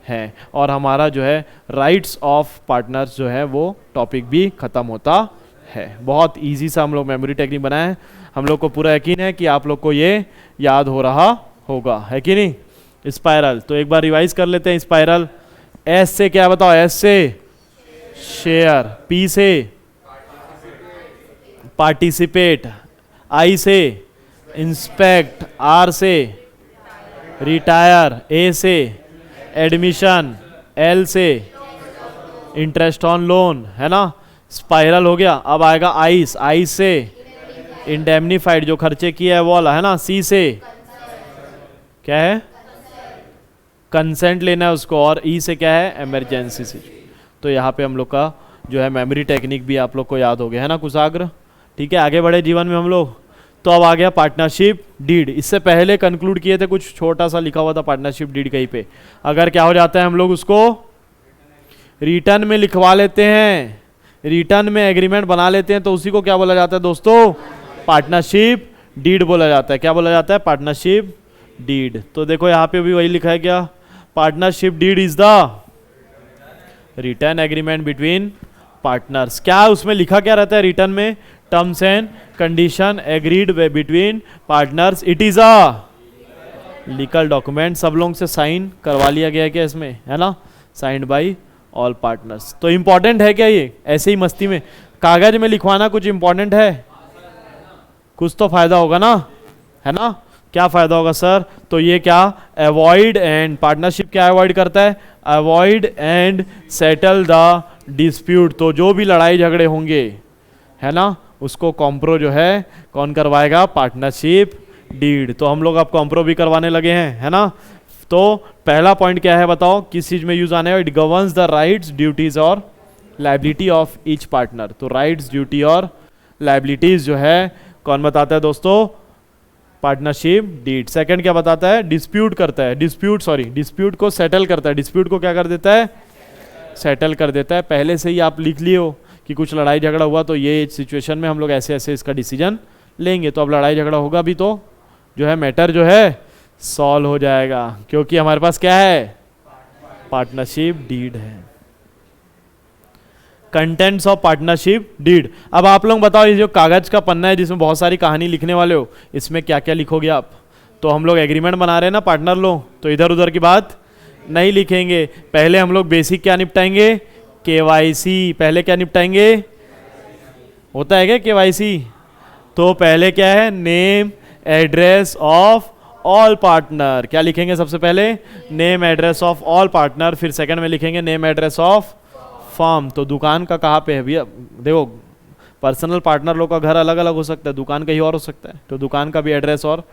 हैं, और हमारा जो है राइट्स ऑफ पार्टनर्स जो है वो टॉपिक भी खत्म होता है। बहुत इजी सा हम लोग मेमोरी टेक्निक बनाए हैं। हम लोग को पूरा यकीन है कि आप लोग को ये याद हो रहा होगा, है कि नहीं। स्पाइरल तो एक बार रिवाइज कर लेते हैं। स्पाइरल, एस से क्या बताओ, एस से शेयर, पी से पार्टिसिपेट, आई से इंस्पेक्ट, आर से रिटायर, ए से एडमिशन, एल से इंटरेस्ट ऑन लोन, है ना, स्पाइरल हो गया। अब आएगा आइस, आइस से इंडेमनीफाइड, जो खर्चे किया है वो वाला, है ना। सी से क्या है, कंसेंट लेना है उसको, और ई से क्या है, इमरजेंसी से। तो यहाँ पे हम लोग का जो है मेमोरी टेक्निक भी आप लोग को याद हो गया, है ना कुशाग्र। ठीक है, आगे बढ़े जीवन में हम लोग। तो अब आ गया पार्टनरशिप डीड। इससे पहले कंक्लूड किए थे, कुछ छोटा सा लिखा हुआ था पार्टनरशिप डीड कहीं पे। अगर क्या हो जाता है, हम लोग उसको रिटर्न में लिखवा लेते हैं, रिटर्न में एग्रीमेंट बना लेते हैं, तो उसी को क्या बोला जाता है दोस्तों, पार्टनरशिप डीड बोला जाता है। क्या बोला जाता है, पार्टनरशिप डीड। तो देखो यहाँ पे भी वही लिखा है, क्या, partnership deed is the written agreement between partners. क्या उसमें लिखा क्या रहता है रिटर्न में, terms and condition agreed between partners. It is a legal document, सब लोगों से साइन करवा लिया गया है क्या इसमें, है ना, साइंड बाय ऑल पार्टनर्स। तो इंपॉर्टेंट है क्या ये, ऐसे ही मस्ती में कागज में लिखवाना कुछ इंपॉर्टेंट है, कुछ तो फायदा होगा ना, है ना। क्या फायदा होगा सर, तो ये क्या, अवॉइड एंड, पार्टनरशिप क्या अवॉइड करता है, avoid and settle the dispute. तो जो भी लड़ाई झगड़े होंगे, है ना, उसको कॉम्प्रो जो है कौन करवाएगा, पार्टनरशिप डीड। तो हम लोग अब कॉम्प्रो भी करवाने लगे हैं, है ना। तो पहला पॉइंट क्या है बताओ, किस चीज में यूज आने, it governs the rights duties और लाइबिलिटी ऑफ ईच पार्टनर। तो राइट्स ड्यूटी और लाइबिलिटीज जो है कौन बताता है दोस्तों, पार्टनरशिप डीड। सेकंड क्या बताता है, डिस्प्यूट करता है, डिस्प्यूट को सेटल करता है, डिस्प्यूट को क्या कर देता है, सेटल कर देता है। पहले से ही आप लिख लिए हो कि कुछ लड़ाई झगड़ा हुआ तो ये सिचुएशन में हम लोग ऐसे ऐसे इसका डिसीजन लेंगे, तो अब लड़ाई झगड़ा होगा भी तो जो है मैटर जो है सॉल्व हो जाएगा, क्योंकि हमारे पास क्या है, पार्टनरशिप डीड है। Contents of partnership deed. अब आप लोग बताओ, ये जो कागज का पन्ना है जिसमें बहुत सारी कहानी लिखने वाले हो, इसमें क्या क्या लिखोगे आप। तो हम लोग एग्रीमेंट बना रहे हैं ना पार्टनर लोग, तो इधर उधर की बात नहीं लिखेंगे। पहले हम लोग बेसिक क्या निपटाएंगे, केवाईसी। पहले क्या निपटाएंगे, होता है क्या केवाईसी, तो पहले क्या है, name address of all partner. क्या लिखेंगे सबसे पहले, name address of all partner. फिर सेकंड में लिखेंगे नेम एड्रेस ऑफ फर्म। तो दुकान का कहाँ पे है भैया, देखो पर्सनल पार्टनर लोग का घर अलग अलग हो सकता है, दुकान कहीं और हो सकता है, तो दुकान का भी एड्रेस और,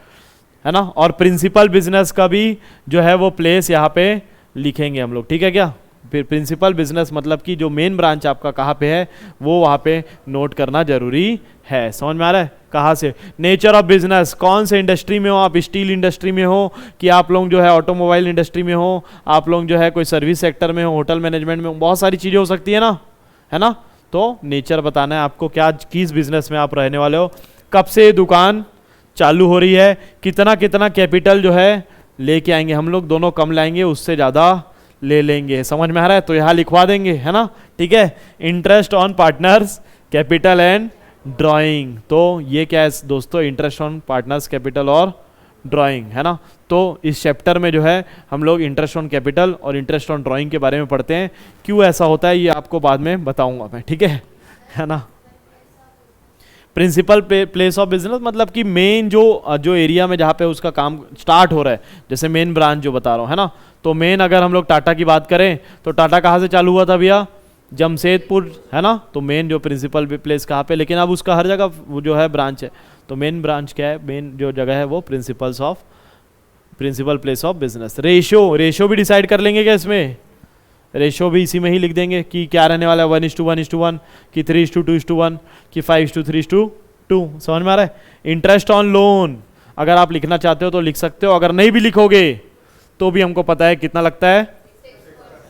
है ना। और प्रिंसिपल बिजनेस का भी जो है वो प्लेस यहाँ पे लिखेंगे हम लोग, ठीक है क्या। फिर प्रिंसिपल बिजनेस मतलब कि जो मेन ब्रांच आपका कहाँ पे है वो वहाँ पे नोट करना जरूरी है। समझ में आ रहा है, कहाँ से, नेचर ऑफ बिजनेस, कौन से इंडस्ट्री में हो आप, स्टील इंडस्ट्री में हो कि आप लोग जो है ऑटोमोबाइल इंडस्ट्री में हो, आप लोग जो है कोई सर्विस सेक्टर में हो, होटल मैनेजमेंट में हो, बहुत सारी चीज़ें हो सकती है ना, है ना। तो नेचर बताना है आपको, क्या किस बिजनेस में आप रहने वाले हो, कब से दुकान चालू हो रही है, कितना कितना कैपिटल जो है लेके आएंगे हम लोग, दोनों कम लाएंगे उससे ज़्यादा ले लेंगे। समझ में आ रहा है, तो यहाँ लिखवा देंगे, है ना, ठीक है। Interest on partners capital and drawing. तो ये क्या है दोस्तों, इंटरेस्ट ऑन पार्टनर्स कैपिटल और ड्राइंग, है ना। तो इस चैप्टर में जो है हम लोग इंटरेस्ट ऑन कैपिटल और इंटरेस्ट ऑन ड्राइंग के बारे में पढ़ते हैं। क्यों ऐसा होता है ये आपको बाद में बताऊंगा मैं, ठीक है ना। प्रिंसिपल प्लेस ऑफ बिजनेस मतलब कि मेन जो एरिया में जहाँ पे उसका काम स्टार्ट हो रहा है, जैसे मेन ब्रांच जो बता रहा हूँ, है ना। तो मेन अगर हम लोग टाटा की बात करें तो टाटा कहाँ से चालू हुआ था भैया, जमशेदपुर, है ना। तो मेन जो प्रिंसिपल प्लेस कहाँ पे, लेकिन अब उसका हर जगह वो जो है ब्रांच है। तो मेन ब्रांच क्या है, मेन जो जगह है वो principal place of business. Ratio भी डिसाइड कर लेंगे क्या इसमें, रेशियो भी इसी में ही लिख देंगे कि क्या रहने वाला है, 1:1:1 कि 3:2:1 कि 5:3:2। समझ में आ रहा है। इंटरेस्ट ऑन लोन अगर आप लिखना चाहते हो तो लिख सकते हो, अगर नहीं भी लिखोगे तो भी हमको पता है कितना लगता है,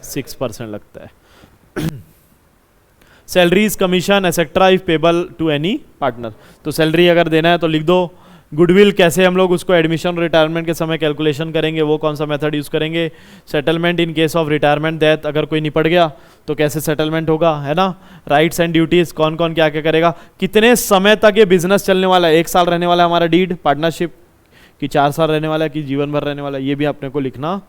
6% लगता है। Salaries commission etcetera if payable to any partner. तो सैलरी अगर देना है तो लिख दो। गुडविल कैसे हम लोग उसको एडमिशन और रिटायरमेंट के समय कैलकुलेशन करेंगे, वो कौन सा मेथड यूज करेंगे। Settlement in case of retirement death, अगर कोई निपट गया तो कैसे सेटलमेंट होगा, है ना। राइट्स एंड ड्यूटीज, कौन कौन क्या क्या करेगा, कितने समय तक ये बिजनेस चलने वाला है, 1 साल रहने वाला है हमारा डीड पार्टनरशिप, कि 4 साल रहने वाला है, कि जीवन भर रहने वाला है, ये भी अपने को लिखना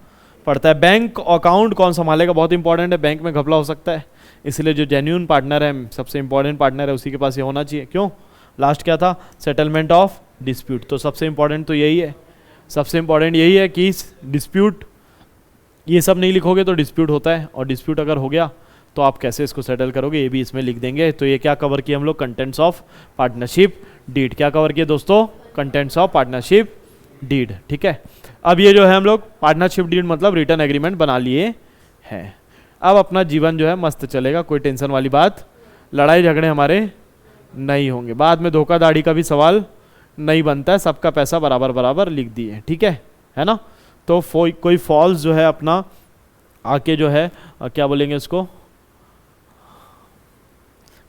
पड़ता है। बैंक अकाउंट कौन संभालेगा, बहुत इंपॉर्टेंट है, बैंक में घपला हो सकता है, इसलिए जो जेन्यून पार्टनर है, सबसे इंपॉर्टेंट पार्टनर है, उसी के पास ये होना चाहिए। क्यों, लास्ट क्या था, सेटलमेंट ऑफ डिस्प्यूट, तो सबसे इंपॉर्टेंट तो यही है, सबसे इंपॉर्टेंट यही है कि डिस्प्यूट, ये सब नहीं लिखोगे तो डिस्प्यूट होता है, और डिस्प्यूट अगर हो गया तो आप कैसे इसको सेटल करोगे ये भी इसमें लिख देंगे। तो ये क्या कवर किया हम लोग, कंटेंट्स ऑफ पार्टनरशिप डीड, क्या कवर किया दोस्तों, कंटेंट्स ऑफ पार्टनरशिप डीड। ठीक है, अब ये जो है हम लोग पार्टनरशिप डीड मतलब रिटर्न एग्रीमेंट बना लिए हैं। अब अपना जीवन जो है मस्त चलेगा, कोई टेंशन वाली बात, लड़ाई झगड़े हमारे नहीं होंगे, बाद में धोखाधड़ी का भी सवाल नहीं बनता है, सबका पैसा बराबर बराबर लिख दिए। ठीक है ना। तो कोई फॉल्स जो है अपना आके जो है क्या बोलेंगे उसको,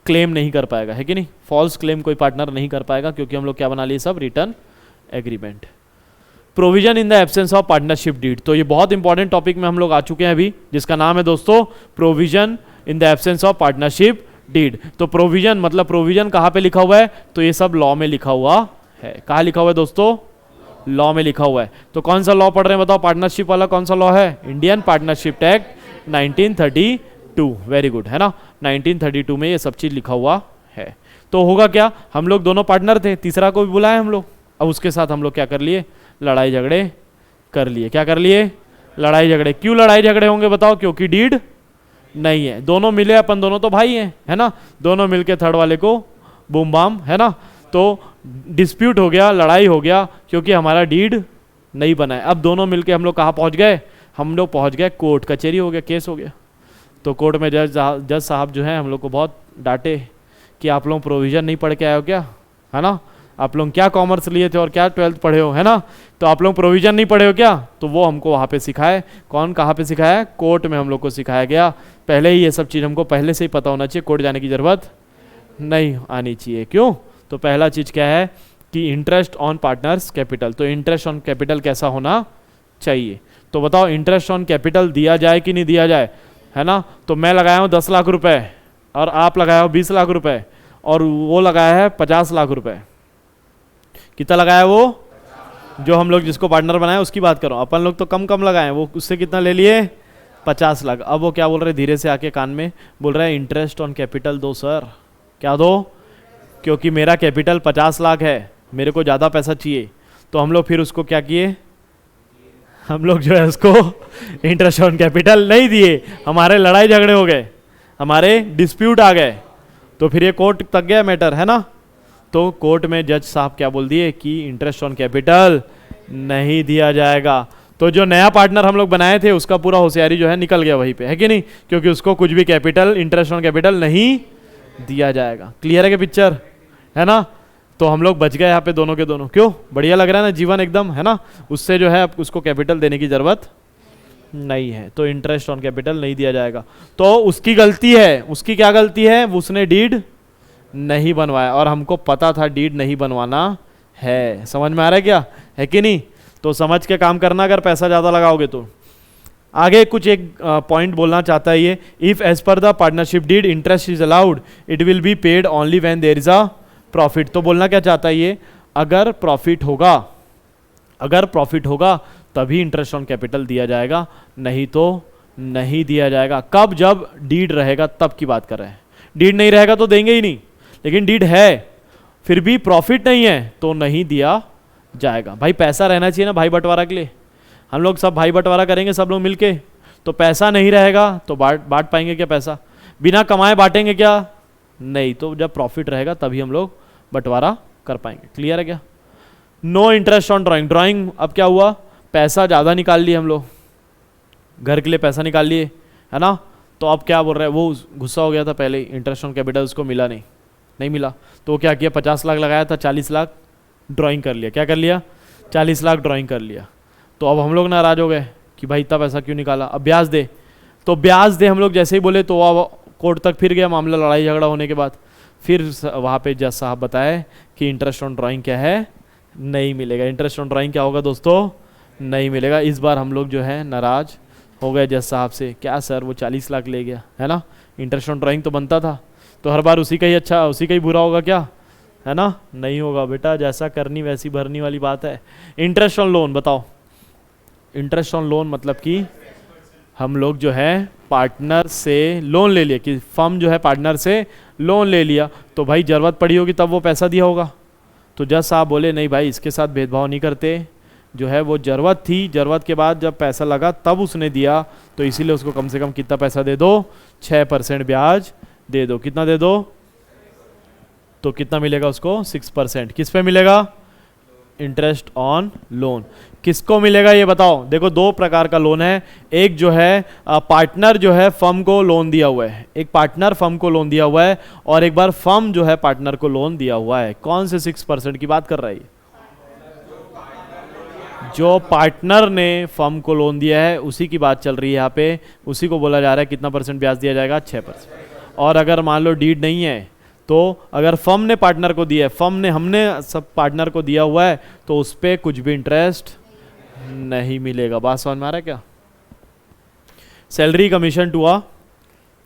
क्लेम नहीं कर पाएगा, है कि नहीं, फॉल्स क्लेम कोई पार्टनर नहीं कर पाएगा, क्योंकि हम लोग क्या बना लिए सब, written agreement. Provision in the absence of partnership deed, तो ये बहुत इंपॉर्टेंट टॉपिक में हम लोग आ चुके हैं अभी, जिसका नाम है दोस्तों provision in the absence of partnership deed. तो प्रोविजन मतलब प्रोविजन कहाँ पे लिखा हुआ है, तो ये सब लॉ में लिखा हुआ है। कहाँ लिखा हुआ है दोस्तों, लॉ में लिखा हुआ है। तो कौन सा लॉ पढ़ रहे हैं बताओ, पार्टनरशिप वाला कौन सा लॉ है, Indian partnership act 1932, very good, है ना, 1932 में ये सब चीज लिखा हुआ है। तो होगा क्या, हम लोग दोनों पार्टनर थे, तीसरा को भी बुलाए हम लोग, अब उसके साथ हम लोग क्या कर लिए, लड़ाई झगड़े कर लिए। क्या कर लिए, लड़ाई झगड़े। क्यों लड़ाई झगड़े होंगे बताओ, क्योंकि डीड नहीं है, दोनों मिले, अपन दोनों तो भाई हैं, है ना, दोनों मिलके थर्ड वाले को बूम बाम, है ना, तो डिस्प्यूट हो गया, लड़ाई हो गया, क्योंकि हमारा डीड नहीं बना है। अब दोनों मिलके हम लोग कहाँ पहुँच गए, हम लोग पहुँच गए कोर्ट, कचहरी हो गया, केस हो गया। तो कोर्ट में जज साहब जो है हम लोग को बहुत डांटे कि आप लोग प्रोविजन नहीं पढ़ के आए हो क्या, है ना, आप लोग क्या कॉमर्स लिए थे और क्या 12th पढ़े हो, है ना, तो आप लोग प्रोविजन नहीं पढ़े हो क्या। तो वो हमको वहाँ पे सिखाए, कौन कहाँ पे सिखाया, कोर्ट में हम लोग को सिखाया गया। पहले ही ये सब चीज़ हमको पहले से ही पता होना चाहिए, कोर्ट जाने की ज़रूरत नहीं आनी चाहिए। क्यों, तो पहला चीज़ क्या है कि इंटरेस्ट ऑन पार्टनर्स कैपिटल, तो इंटरेस्ट ऑन कैपिटल कैसा होना चाहिए, तो बताओ इंटरेस्ट ऑन कैपिटल दिया जाए कि नहीं दिया जाए, है ना। तो मैं लगाया हूँ 10 लाख रुपए और आप लगाया हो 20 लाख रुपए और वो लगाया है 50 लाख रुपए, कितना लगाया वो, जो हम लोग जिसको पार्टनर बनाए उसकी बात करो, अपन लोग तो कम कम लगाए, वो उससे कितना ले लिए 50 लाख। अब वो क्या बोल रहे, धीरे से आके कान में बोल रहे हैं इंटरेस्ट ऑन कैपिटल दो सर। क्या दो, क्योंकि मेरा कैपिटल 50 लाख है, मेरे को ज़्यादा पैसा चाहिए। तो हम लोग फिर उसको क्या किए, हम लोग जो है उसको इंटरेस्ट ऑन कैपिटल नहीं दिए, हमारे लड़ाई झगड़े हो गए, हमारे डिस्प्यूट आ गए, तो फिर ये कोर्ट तक गया मैटर, है ना। तो कोर्ट में जज साहब क्या बोल दिए कि इंटरेस्ट ऑन कैपिटल नहीं दिया जाएगा। तो जो नया पार्टनर हम लोग बनाए थे उसका पूरा होशियारी जो है निकल गया वहीं पे, है कि नहीं, क्योंकि उसको कुछ भी कैपिटल, इंटरेस्ट ऑन कैपिटल नहीं दिया जाएगा। क्लियर है कि पिक्चर, है ना। तो हम लोग बच गए यहाँ पे दोनों के दोनों। क्यों, बढ़िया लग रहा है ना जीवन एकदम, है ना। उससे जो है उसको कैपिटल देने की जरूरत नहीं है, तो इंटरेस्ट ऑन कैपिटल नहीं दिया जाएगा। तो उसकी गलती है, उसकी क्या गलती है, उसने डीड नहीं बनवाया और हमको पता था डीड नहीं बनवाना है। समझ में आ रहा है क्या, है कि नहीं। तो समझ के काम करना, अगर पैसा ज़्यादा लगाओगे तो। आगे कुछ एक पॉइंट बोलना चाहता है ये, if as per the partnership deed interest is allowed it will be paid only when there is a profit. तो बोलना क्या चाहता है ये, अगर प्रॉफिट होगा, अगर प्रॉफिट होगा तभी इंटरेस्ट ऑन कैपिटल दिया जाएगा, नहीं तो नहीं दिया जाएगा। कब, जब डीड रहेगा तब की बात कर रहे हैं। डीड नहीं रहेगा तो देंगे ही नहीं, लेकिन डीड है फिर भी प्रॉफिट नहीं है तो नहीं दिया जाएगा। भाई पैसा रहना चाहिए ना भाई बंटवारा के लिए, हम लोग सब भाई बंटवारा करेंगे सब लोग मिलके, तो पैसा नहीं रहेगा तो बांट पाएंगे क्या पैसा, बिना कमाए बांटेंगे क्या, नहीं। तो जब प्रॉफिट रहेगा तभी हम लोग बंटवारा कर पाएंगे। क्लियर है क्या। No interest on drawing, drawing अब क्या हुआ, पैसा ज़्यादा निकाल लिए हम लोग, घर के लिए पैसा निकाल लिए, है ना। तो अब क्या बोल रहे हैं, वो गुस्सा हो गया था पहले ही, इंटरेस्ट ऑन कैपिटल उसको मिला नहीं मिला, तो क्या किया, 50 लाख लगाया था, 40 लाख ड्राइंग कर लिया। क्या कर लिया, 40 लाख ड्राइंग कर लिया। तो अब हम लोग नाराज हो गए कि भाई इतना पैसा क्यों निकाला, अब ब्याज दे। तो ब्याज दे हम लोग जैसे ही बोले तो अब कोर्ट तक फिर गया मामला, लड़ाई झगड़ा होने के बाद फिर वहाँ पे जज साहब बताए कि इंटरेस्ट ऑन ड्राइंग क्या है, नहीं मिलेगा। इंटरेस्ट ऑन ड्राइंग क्या होगा दोस्तों, नहीं मिलेगा। इस बार हम लोग जो है नाराज हो गए जज साहब से, क्या सर वो 40 लाख ले गया, है ना, इंटरेस्ट ऑन ड्राइंग तो बनता था, तो हर बार उसी का ही अच्छा, उसी का ही बुरा होगा क्या, है ना, नहीं होगा बेटा, जैसा करनी वैसी भरनी वाली बात है। इंटरेस्ट ऑन लोन बताओ, इंटरेस्ट ऑन लोन मतलब कि हम लोग जो है पार्टनर से लोन ले लिया, कि फर्म जो है पार्टनर से लोन ले लिया, तो भाई ज़रूरत पड़ी होगी तब वो पैसा दिया होगा। तो जज साहब बोले नहीं भाई, इसके साथ भेदभाव नहीं करते, जो है वो ज़रूरत थी, ज़रूरत के बाद जब पैसा लगा तब उसने दिया, तो इसीलिए उसको कम से कम कितना पैसा दे दो, 6% ब्याज दे दो। कितना दे दो? तो कितना मिलेगा उसको? 6%। किस पे मिलेगा? Interest on loan. किसको मिलेगा ये बताओ? देखो दो प्रकार का लोन है, एक जो है पार्टनर जो है फर्म को लोन दिया हुआ है, एक पार्टनर फर्म को लोन दिया हुआ है, और एक बार फर्म जो है पार्टनर को लोन दिया हुआ है। कौन से 6% की बात कर रहा है? जो पार्टनर ने फर्म को लोन दिया है उसी की बात चल रही है यहाँ पे, उसी को बोला जा रहा है कितना % ब्याज दिया जाएगा? 6%। और अगर मान लो डीड नहीं है, तो अगर फर्म ने पार्टनर को दिया है, फर्म ने हमने सब पार्टनर को दिया हुआ है, तो उस पर कुछ भी इंटरेस्ट नहीं मिलेगा। बात समझ में आ रहा है क्या? Salary commission to a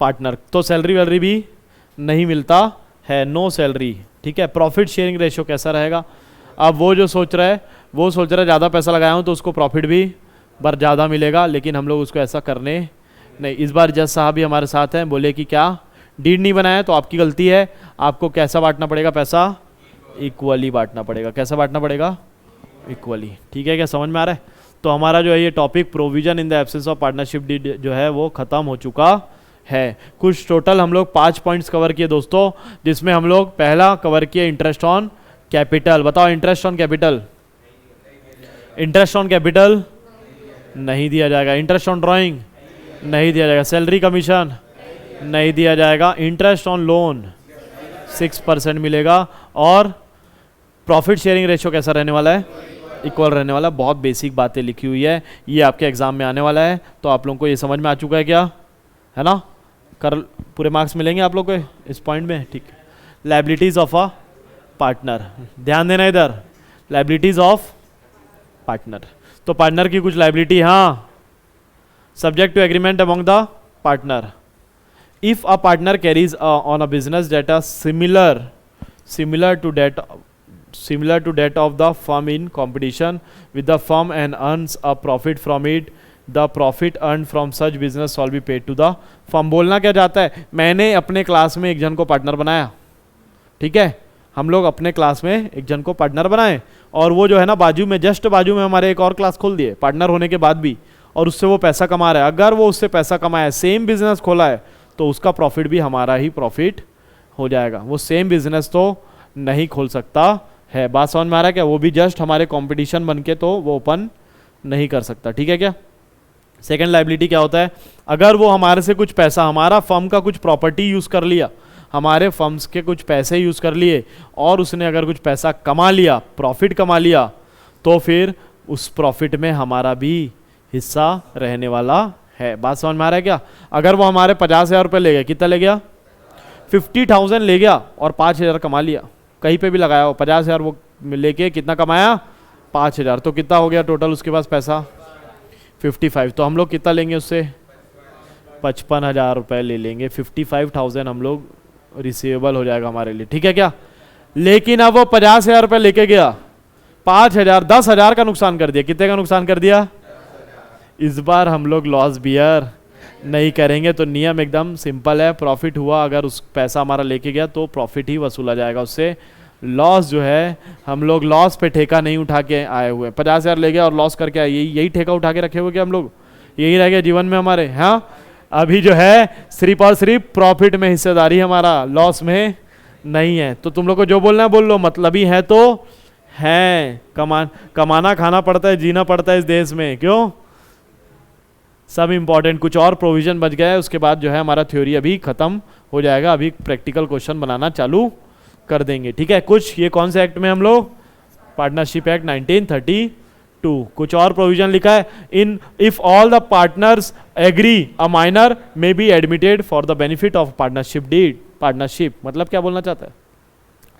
partner, तो सैलरी वैलरी भी नहीं मिलता है, नो सैलरी। ठीक है। प्रॉफिट शेयरिंग रेशियो कैसा रहेगा? अब वो जो सोच रहा है, वो सोच रहा है ज़्यादा पैसा लगाया हूँ तो उसको प्रॉफिट भी बार ज़्यादा मिलेगा, लेकिन हम लोग उसको ऐसा करने नहीं। इस बार जज साहब भी हमारे साथ हैं, बोले कि क्या डीड नहीं बनाया तो आपकी गलती है, आपको कैसा बांटना पड़ेगा पैसा? इक्वली बांटना पड़ेगा। कैसा बांटना पड़ेगा? इक्वली। ठीक है क्या? समझ में आ रहा है? तो हमारा जो है ये topic provision in the absence of partnership deed जो है वो ख़त्म हो चुका है। कुछ टोटल हम लोग 5 पॉइंट्स कवर किए दोस्तों, जिसमें हम लोग पहला कवर किए इंटरेस्ट ऑन कैपिटल। बताओ interest on capital. Interest on capital नहीं दिया जाएगा। इंटरेस्ट ऑन ड्राइंग नहीं दिया जाएगा। सैलरी कमीशन नहीं दिया जाएगा। इंटरेस्ट ऑन लोन 6% मिलेगा। और प्रॉफिट शेयरिंग रेशियो कैसा रहने वाला है? इक्वल रहने वाला। बहुत बेसिक बातें लिखी हुई है, ये आपके एग्जाम में आने वाला है, तो आप लोगों को ये समझ में आ चुका है क्या? है ना? कर पूरे मार्क्स मिलेंगे आप लोग को इस पॉइंट में। ठीक है। लायबिलिटीज ऑफ अ पार्टनर, ध्यान देना इधर, लायबिलिटीज ऑफ पार्टनर। तो पार्टनर की कुछ लायबिलिटी, हाँ, subject to agreement among the partner. If a partner carries on a business that are similar to that of the firm in competition with the firm and earns a profit from it, the profit earned from such business shall be paid to the firm। बोलना क्या चाहता है? मैंने अपने class में एक जन को पार्टनर बनाया, ठीक है, हम लोग अपने क्लास में एक जन को पार्टनर बनाए, और वो जो है ना बाजू में, जस्ट बाजू में हमारे एक और क्लास खोल दिए पार्टनर होने के बाद भी, और उससे वो पैसा कमा रहा है। अगर वो उससे पैसा कमाया, सेम बिजनेस खोला है, तो उसका प्रॉफिट भी हमारा ही प्रॉफिट हो जाएगा। वो सेम बिजनेस तो नहीं खोल सकता है। बात समझ में आ रहा है क्या? वो भी जस्ट हमारे कंपटीशन बन के तो वो ओपन नहीं कर सकता। ठीक है क्या? सेकंड लायबिलिटी क्या होता है? अगर वो हमारे से कुछ पैसा, हमारा फर्म का कुछ प्रॉपर्टी यूज कर लिया, हमारे फर्म्स के कुछ पैसे यूज कर लिए, और उसने अगर कुछ पैसा कमा लिया, प्रॉफिट कमा लिया, तो फिर उस प्रॉफिट में हमारा भी हिस्सा रहने वाला है। बात समझ में आ रहा है क्या? अगर वो हमारे 50,000 रुपये ले गया, कितना ले गया? 50,000 ले गया और 5,000 कमा लिया, कहीं पे भी लगाया हो, 50,000 वो लेके कितना कमाया? 5,000। तो कितना हो गया टोटल उसके पास पैसा? 55। तो हम लोग कितना लेंगे उससे? 55,000 रुपये ले लेंगे। 55,000 हम लोग रिसीवेबल हो जाएगा हमारे लिए। ठीक है क्या? लेकिन अब वो 50,000 रुपये लेके गया, 5,000, 10,000 का नुकसान कर दिया। कितने का नुकसान कर दिया? इस बार हम लोग लॉस बियर नहीं करेंगे। तो नियम एकदम सिंपल है, प्रॉफिट हुआ, अगर उस पैसा हमारा लेके गया तो प्रॉफिट ही वसूला जाएगा उससे। लॉस जो है, हम लोग लॉस पे ठेका नहीं उठा के आए हुए। 50,000 ले गया और लॉस करके आए, यही ठेका उठा के रखे हुए क्या हम लोग? यही रह गया जीवन में हमारे। हाँ, अभी जो है सिर्फ और सिर्फ प्रॉफिट में हिस्सेदारी हमारा, लॉस में नहीं है। तो तुम लोग को जो बोलना है बोल लो, मतलब ही है तो है। कमाना खाना पड़ता है, जीना पड़ता है इस देश में, क्यों? सब इंपॉर्टेंट। कुछ और प्रोविजन बच गया है, उसके बाद जो है हमारा थ्योरी अभी खत्म हो जाएगा। अभी प्रैक्टिकल क्वेश्चन बनाना चालू कर देंगे। ठीक है? कुछ ये कौन से एक्ट में हम लोग? Partnership act 1932। कुछ और प्रोविजन लिखा है, in if all the partners agree a minor may be admitted for the benefit of partnership deed. Partnership मतलब क्या बोलना चाहता है?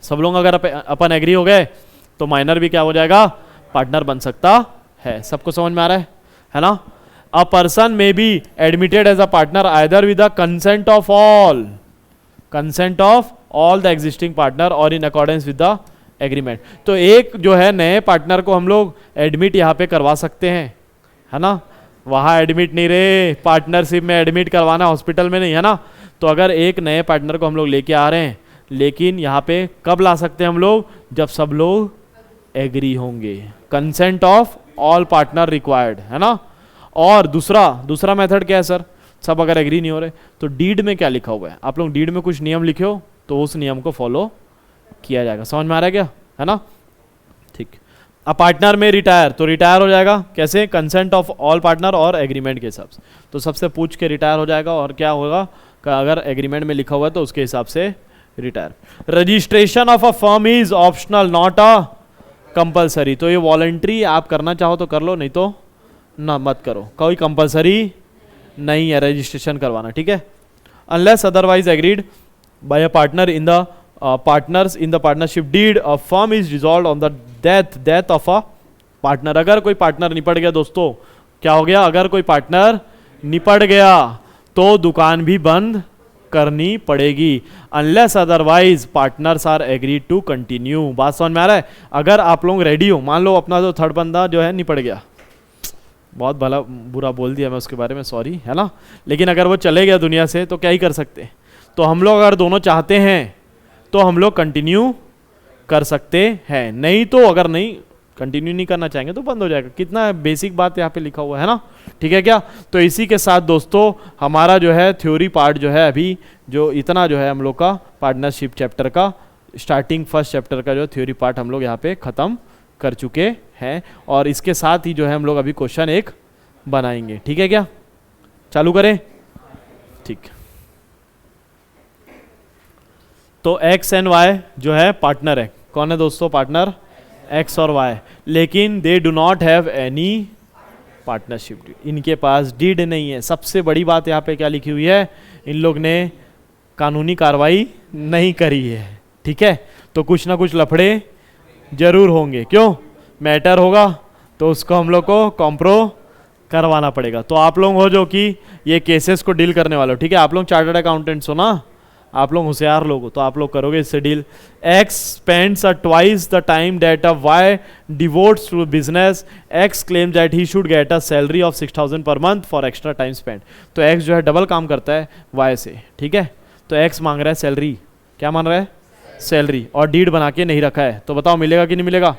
सब लोग अगर अपन एग्री हो गए तो माइनर भी क्या हो जाएगा? पार्टनर बन सकता है। सबको समझ में आ रहा है ना? A person may be admitted as a partner either with the consent of all the existing partner or in accordance with the agreement। तो एक जो है नए पार्टनर को हम लोग एडमिट यहाँ पे करवा सकते हैं, है ना? वहाँ एडमिट नहीं रहे, पार्टनरशिप में एडमिट करवाना, हॉस्पिटल में नहीं, है ना। तो अगर एक नए पार्टनर को हम लोग लेके आ रहे हैं, लेकिन यहाँ पे कब ला सकते हैं हम लोग, जब सब लोग एग्री होंगे, consent of all partner required, है ना। और दूसरा मेथड क्या है सर, सब अगर एग्री नहीं हो रहे तो डीड में क्या लिखा हुआ है, आप लोग डीड में कुछ नियम लिखे हो तो उस नियम को फॉलो किया जाएगा। समझ में आ रहा है क्या, है ना। ठीक, अब पार्टनर में रिटायर, तो रिटायर हो जाएगा कैसे, कंसेंट ऑफ ऑल पार्टनर और एग्रीमेंट के हिसाब से। तो सबसे पूछ के रिटायर हो जाएगा, और क्या होगा, अगर एग्रीमेंट में लिखा हुआ है तो उसके हिसाब से retire. Registration of a firm is optional not a compulsory, तो ये वॉलंटरी, आप करना चाहो तो कर लो, नहीं तो ना मत करो, कोई कंपलसरी नहीं है रजिस्ट्रेशन करवाना, ठीक है। Unless otherwise agreed by a partner in the partners in the partnership deed, a firm is dissolved on the death of a partner. अगर कोई पार्टनर निपट गया दोस्तों, क्या हो गया, अगर कोई पार्टनर निपट गया तो दुकान भी बंद करनी पड़ेगी, unless otherwise partners are agree to continue. बात समझ में आ रहा है। अगर आप लोग रेडी हो, मान लो अपना जो थर्ड बंदा जो है निपट गया, बहुत भला बुरा बोल दिया मैं उसके बारे में, सॉरी, है ना। लेकिन अगर वो चले गया दुनिया से तो क्या ही कर सकते, तो हम लोग अगर दोनों चाहते हैं तो हम लोग कंटिन्यू कर सकते हैं, नहीं तो अगर नहीं कंटिन्यू नहीं करना चाहेंगे तो बंद हो जाएगा। कितना बेसिक बात यहाँ पे लिखा हुआ है ना, ठीक है क्या। तो इसी के साथ दोस्तों हमारा जो है थ्योरी पार्ट जो है अभी जो इतना जो है हम लोग का पार्टनरशिप चैप्टर का स्टार्टिंग फर्स्ट चैप्टर का जो थ्योरी पार्ट हम लोग यहाँ पे ख़त्म कर चुके हैं, और इसके साथ ही जो है हम लोग अभी क्वेश्चन एक बनाएंगे, ठीक है क्या। चालू करें, ठीक। तो एक्स एंड वाई जो है पार्टनर है, कौन है दोस्तों पार्टनर, एक्स और वाई, लेकिन they do not have any partnership deed, इनके पास डीड नहीं है। सबसे बड़ी बात यहाँ पे क्या लिखी हुई है, इन लोग ने कानूनी कार्रवाई नहीं करी है, ठीक है। तो कुछ ना कुछ लफड़े जरूर होंगे, क्यों, मैटर होगा तो उसको हम लोग को कॉम्प्रो करवाना पड़ेगा। तो आप लोग हो जो कि ये केसेस को डील करने वाले हो, ठीक है। आप लोग चार्टर्ड अकाउंटेंट्स हो ना, आप लोग होशियार लोग हो, तो आप लोग करोगे इससे deal. X spends twice the time that a y devotes to business, x claim that he should get a salary of 6000 per month for extra time spend. तो एक्स जो है डबल काम करता है वाई से, ठीक है। तो एक्स मांग रहा है सैलरी, क्या मांग रहा है, सैलरी, और डीड बना के नहीं रखा है, तो बताओ मिलेगा कि नहीं मिलेगा।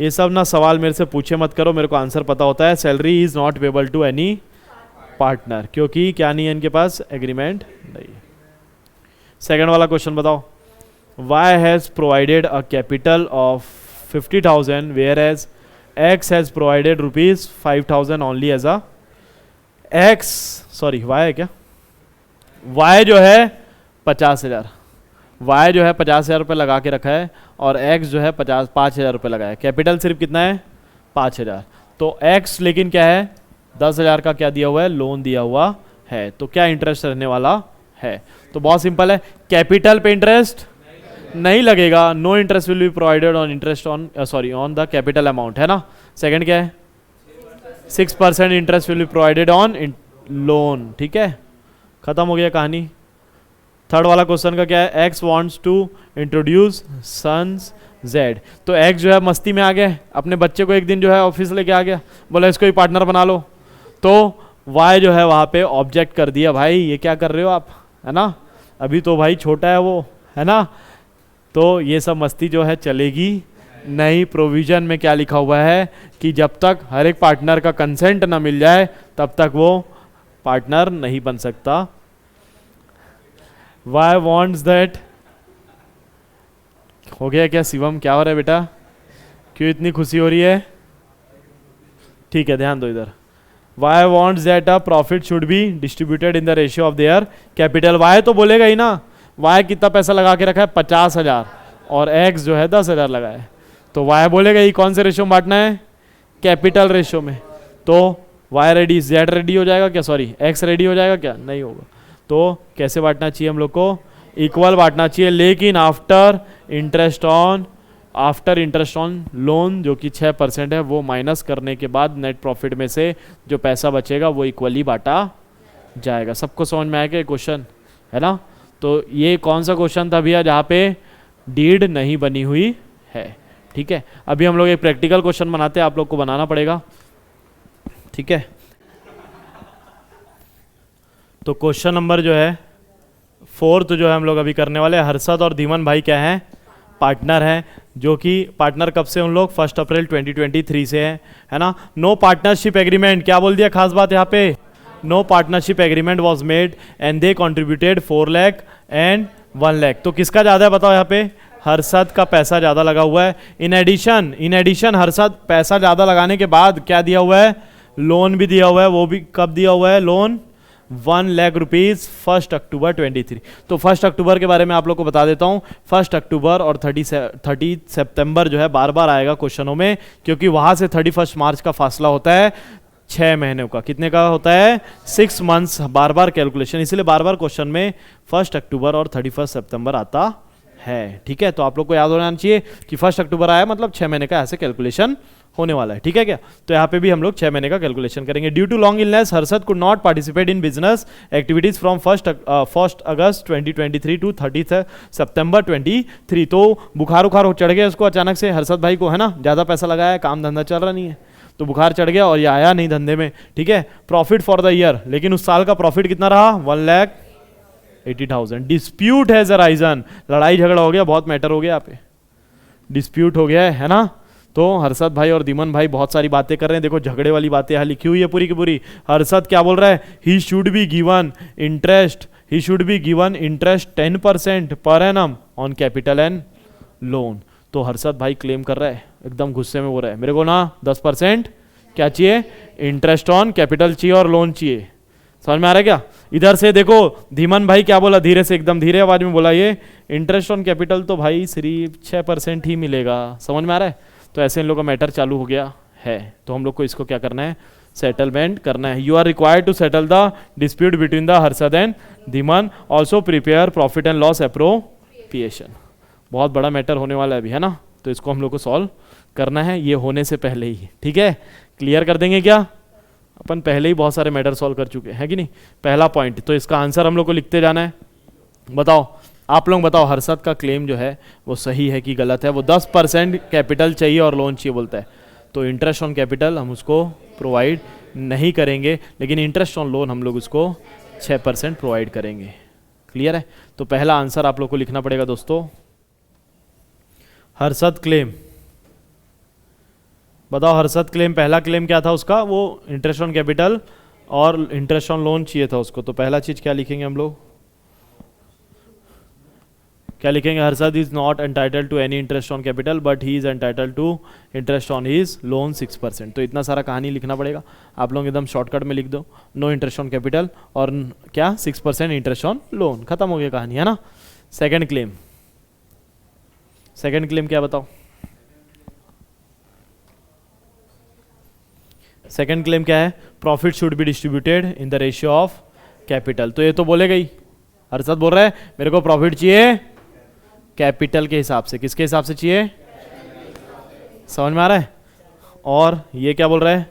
ये सब ना सवाल मेरे से पूछे मत करो, मेरे को आंसर पता होता है। Salary is not payable to any partner, क्योंकि क्या नहीं है इनके पास, एग्रीमेंट नहीं। सेकंड वाला क्वेश्चन बताओ, y has provided a capital of 50,000 whereas x has provided ₹5,000 only as a x, sorry y है क्या, वाई जो है 50,000, वाई जो है 50,000 रुपये लगा के रखा है, और एक्स जो है 5,000 रुपये लगाया है। कैपिटल सिर्फ कितना है 5,000, तो एक्स लेकिन क्या है 10,000 का क्या दिया हुआ है, लोन दिया हुआ है, तो क्या इंटरेस्ट रहने वाला है। तो बहुत सिंपल है, कैपिटल पे इंटरेस्ट नहीं लगेगा, no interest will be provided on interest on sorry on the capital amount, है ना। सेकंड क्या है, 6% interest will be provided on loan, ठीक है, खत्म हो गया कहानी। थर्ड वाला क्वेश्चन का क्या है, X wants to introduce sons Z, तो एक्स जो है मस्ती में आ गया, अपने बच्चे को एक दिन जो है ऑफिस लेके आ गया, बोला इसको ही पार्टनर बना लो, तो वाई जो है वहाँ पे ऑब्जेक्ट कर दिया, भाई ये क्या कर रहे हो आप, है ना, अभी तो भाई छोटा है वो, है ना। तो ये सब मस्ती जो है चलेगी नहीं। प्रोविजन में क्या लिखा हुआ है कि जब तक हर एक पार्टनर का कंसेंट ना मिल जाए तब तक वो पार्टनर नहीं बन सकता। वाई वॉन्ट्स दैट, हो गया क्या शिवम, क्या हो रहा है बेटा, क्यों इतनी खुशी हो रही है, ठीक है ध्यान दो इधर। Y wants that a profit should be distributed in the ratio of their capital, Y तो बोलेगा ही ना, वाई कितना पैसा लगा के रखा है 50,000, और एक्स जो है 10,000 लगा है, तो वाई बोलेगा ये कौन से रेशियो में बांटना है, कैपिटल रेशियो में। तो वाई रेडी, जेड रेडी हो जाएगा क्या, सॉरी एक्स रेडी हो जाएगा क्या, नहीं होगा। तो कैसे बांटना चाहिए हम लोग को, इक्वल बांटना चाहिए, लेकिन आफ्टर इंटरेस्ट ऑन लोन जो कि 6% है, वो माइनस करने के बाद नेट प्रॉफिट में से जो पैसा बचेगा वो इक्वली बांटा जाएगा। सबको समझ में आएगा क्वेश्चन, है ना। तो ये कौन सा क्वेश्चन था भैया जहाँ पे डीड नहीं बनी हुई है, ठीक है। अभी हम लोग एक प्रैक्टिकल क्वेश्चन बनाते हैं, आप लोग को बनाना पड़ेगा, ठीक है। तो क्वेश्चन नंबर जो है 4 जो है हम लोग अभी करने वाले हैं। हर्षद और धीमन भाई क्या हैं, पार्टनर हैं, जो कि पार्टनर कब से उन लोग 1 अप्रैल 2023 से है ना। नो पार्टनरशिप एग्रीमेंट, क्या बोल दिया खास बात यहाँ पे, no partnership agreement was made and they contributed 4 lakh and 1 lakh. तो किसका ज़्यादा है बताओ यहाँ पे, हर्षद का पैसा ज़्यादा लगा हुआ है। इन एडिशन हर्षद पैसा ज़्यादा लगाने के बाद क्या दिया हुआ है, लोन भी दिया हुआ है। वो भी कब दिया हुआ है लोन, 1 लाख रुपीज़ 1 अक्टूबर 23। तो 1 अक्टूबर के बारे में आप लोग को बता देता हूँ। 1 अक्टूबर और 30 सितंबर जो है बार बार आएगा क्वेश्चनों में, क्योंकि वहाँ से 31 मार्च का फासला होता है 6 महीने का। कितने का होता है, 6 मंथ्स, बार बार कैलकुलेशन, इसलिए बार बार क्वेश्चन में 1 अक्टूबर और 31 सितंबर आता है। ठीक है, तो आप लोग को याद होना चाहिए कि 1 अक्टूबर आया मतलब 6 महीने का ऐसे कैलकुलेशन होने वाला है। ठीक है क्या, तो यहाँ पे भी हम लोग 6 महीने का कैलकुलेशन करेंगे। Due to long illness Harshad could not participate in business activities from 1 August 2023 to 30 September 23। तो बुखार उखार चढ़ गया उसको अचानक से, हर्षद भाई को है ना, ज़्यादा पैसा लगाया, काम धंधा चल रहा नहीं है, तो बुखार चढ़ गया और ये आया नहीं धंधे में। ठीक है, प्रॉफिट फॉर द ईयर, लेकिन उस साल का प्रॉफिट कितना रहा, 1,80,000। डिस्प्यूट हैज अराइजन, लड़ाई झगड़ा हो गया, बहुत मैटर हो गया यहाँ पे, डिस्प्यूट हो गया है ना। तो हर्षद भाई और धीमन भाई बहुत सारी बातें कर रहे हैं, देखो झगड़े वाली बातें यहाँ लिखी हुई है पूरी की पूरी। हर्षद क्या बोल रहा है, he should be given interest 10% per annum on capital and loan. तो हर्षद भाई क्लेम कर रहा है, एकदम गुस्से में बोल रहा है, मेरे को ना 10% क्या चाहिए, इंटरेस्ट ऑन कैपिटल चाहिए और लोन चाहिए। समझ में आ रहा है क्या। इधर से देखो धीमन भाई क्या बोला, धीरे से, एकदम धीरे आवाज में बोला, ये इंटरेस्ट ऑन कैपिटल तो भाई सिर्फ 6% ही मिलेगा। समझ में आ रहा है। तो ऐसे इन लोग का मैटर चालू हो गया है, तो हम लोग को इसको क्या करना है, सेटलमेंट करना है। You are required to settle the dispute between the Harshad and Dhiman, also prepare profit and loss appropriation. बहुत बड़ा मैटर होने वाला है अभी, है ना, तो इसको हम लोग को सॉल्व करना है ये होने से पहले ही। ठीक है, क्लियर कर देंगे क्या, अपन पहले ही बहुत सारे मैटर सॉल्व कर चुके हैं कि नहीं। पहला पॉइंट, तो इसका आंसर हम लोग को लिखते जाना है। बताओ, आप लोग बताओ, हर्षद का क्लेम जो है वो सही है कि गलत है। वो 10% कैपिटल चाहिए और लोन चाहिए बोलता है, तो इंटरेस्ट ऑन कैपिटल हम उसको प्रोवाइड नहीं करेंगे, लेकिन इंटरेस्ट ऑन लोन हम लोग उसको 6% प्रोवाइड करेंगे। क्लियर है। तो पहला आंसर आप लोग को लिखना पड़ेगा दोस्तों, हर्षद क्लेम। बताओ हर्षद क्लेम, पहला क्लेम क्या था उसका, वो इंटरेस्ट ऑन कैपिटल और इंटरेस्ट ऑन लोन चाहिए था उसको। तो पहला चीज क्या लिखेंगे हम लोग, क्या लिखेंगे, Harshad is not entitled to any interest on capital but he is entitled to interest on his loan 6%। तो इतना सारा कहानी लिखना पड़ेगा, आप लोग एकदम शॉर्टकट में लिख दो, नो इंटरेस्ट ऑन कैपिटल और क्या 6% इंटरेस्ट ऑन लोन, खत्म हो गया कहानी, है ना। सेकंड क्लेम, सेकंड क्लेम क्या बताओ, सेकंड क्लेम क्या है, profit should be distributed in the ratio of capital. तो ये तो बोलेगा ही, हर्षद बोल रहा है मेरे को प्रॉफिट चाहिए कैपिटल के हिसाब से। किसके हिसाब से चाहिए, समझ में आ रहा है। और ये क्या बोल रहा है,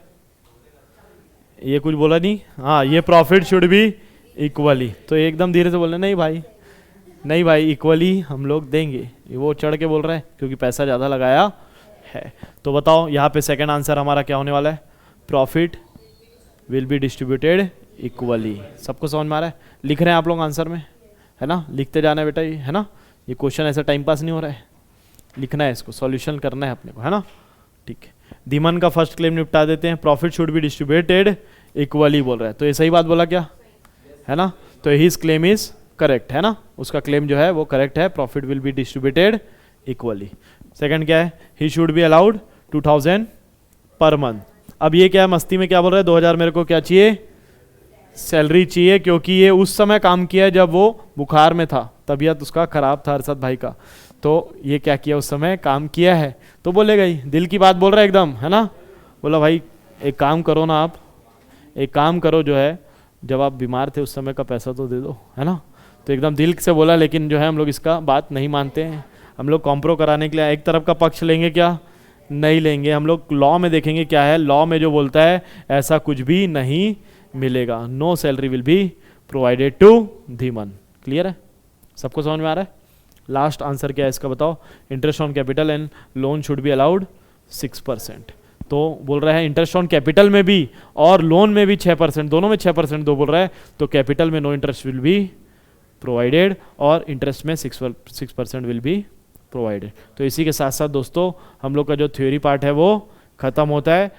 ये कुछ बोला नहीं, हाँ, ये प्रॉफिट शुड बी इक्वली। तो एकदम धीरे से बोल रहे, नहीं भाई, नहीं भाई, इक्वली हम लोग देंगे। वो चढ़ के बोल रहा है क्योंकि पैसा ज़्यादा लगाया है। तो बताओ यहाँ पे सेकंड आंसर हमारा क्या होने वाला है, profit will be distributed equally. सबको समझ में आ रहा है, लिख रहे हैं आप लोग आंसर में, है ना, लिखते जाना है बेटा, ये है ना, ये क्वेश्चन ऐसा टाइम पास नहीं हो रहा है, लिखना है इसको, सॉल्यूशन करना है अपने को, है ना। ठीक है, धीमन का फर्स्ट क्लेम निपटा देते हैं, profit should be distributed equally बोल रहा है, तो ये सही बात बोला क्या, है ना। तो हिज क्लेम इज करेक्ट, है ना, उसका क्लेम जो है वो करेक्ट है, profit will be distributed equally. Second क्या है, he should be allowed 2000 per month. अब ये क्या है, मस्ती में क्या बोल रहा है, 2000 मेरे को क्या चाहिए, सैलरी चाहिए, क्योंकि ये उस समय काम किया जब वो बुखार में था, तबीयत उसका खराब था हर्षद भाई का, तो ये क्या किया उस समय, काम किया है, तो बोलेगा ही, दिल की बात बोल रहा है एकदम, है ना। बोला भाई एक काम करो ना, आप एक काम करो, जो है जब आप बीमार थे उस समय का पैसा तो दे दो, है ना। तो एकदम दिल से बोला, लेकिन जो है हम लोग इसका बात नहीं मानते हैं, हम लोग कॉम्प्रो कराने के लिए एक तरफ का पक्ष लेंगे क्या, नहीं लेंगे। हम लोग लॉ में देखेंगे क्या है, लॉ में जो बोलता है ऐसा कुछ भी नहीं मिलेगा, no salary will be provided to Dhiman. Clear है, सबको समझ में आ रहा है। लास्ट आंसर क्या है इसका बताओ, interest on capital and loan should be allowed 6%। तो बोल रहा है इंटरेस्ट ऑन कैपिटल में भी और लोन में भी 6%, दोनों में 6% दो बोल रहा है, तो कैपिटल में no interest will be provided और इंटरेस्ट में 6% विल बी प्रोवाइडेड। तो इसी के साथ साथ दोस्तों हम लोग का जो थ्योरी पार्ट है वो ख़त्म होता है।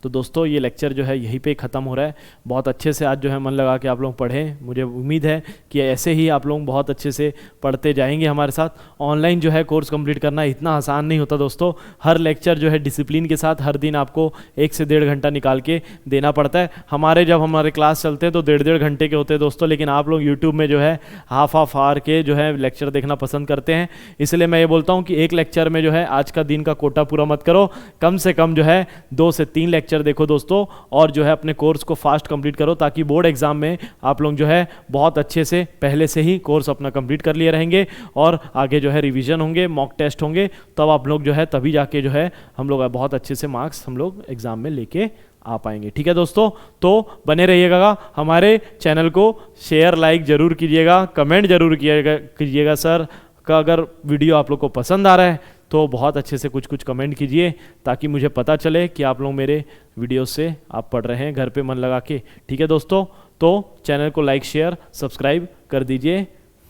तो दोस्तों ये लेक्चर जो है यहीं पे ख़त्म हो रहा है। बहुत अच्छे से आज जो है मन लगा के आप लोग पढ़ें। मुझे उम्मीद है कि ऐसे ही आप लोग बहुत अच्छे से पढ़ते जाएंगे हमारे साथ। ऑनलाइन जो है कोर्स कंप्लीट करना इतना आसान नहीं होता दोस्तों। हर लेक्चर जो है डिसिप्लिन के साथ हर दिन आपको 1 से 1.5 घंटा निकाल के देना पड़ता है। जब हमारे क्लास चलते हैं तो 1.5 घंटे के होते हैं दोस्तों, लेकिन आप लोग यूट्यूब में जो है हाफ आवर के जो है लेक्चर देखना पसंद करते हैं। इसलिए मैं ये बोलता हूँ कि एक लेक्चर में जो है आज का दिन का कोटा पूरा मत करो, कम से कम जो है 2 से 3 लेक्चर देखो दोस्तों, और जो है अपने कोर्स को फास्ट कंप्लीट करो, ताकि बोर्ड एग्जाम में आप लोग जो है बहुत अच्छे से पहले से ही कोर्स अपना कंप्लीट कर लिए रहेंगे और आगे जो है रिवीजन होंगे, मॉक टेस्ट होंगे, तब आप लोग जो है तभी जाके जो है हम लोग बहुत अच्छे से मार्क्स हम लोग एग्जाम में लेके आ पाएंगे। ठीक है दोस्तों, तो बने रहिएगा हमारे चैनल को, शेयर लाइक जरूर कीजिएगा, कमेंट जरूर कीजिएगा सर का। अगर वीडियो आप लोग को पसंद आ रहा है तो बहुत अच्छे से कुछ कमेंट कीजिए, ताकि मुझे पता चले कि आप लोग मेरे वीडियो से आप पढ़ रहे हैं घर पे मन लगा के। ठीक है दोस्तों, तो चैनल को लाइक शेयर सब्सक्राइब कर दीजिए।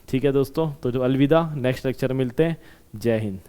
ठीक है दोस्तों, तो जो अलविदा, नेक्स्ट लेक्चर मिलते हैं। जय हिंद।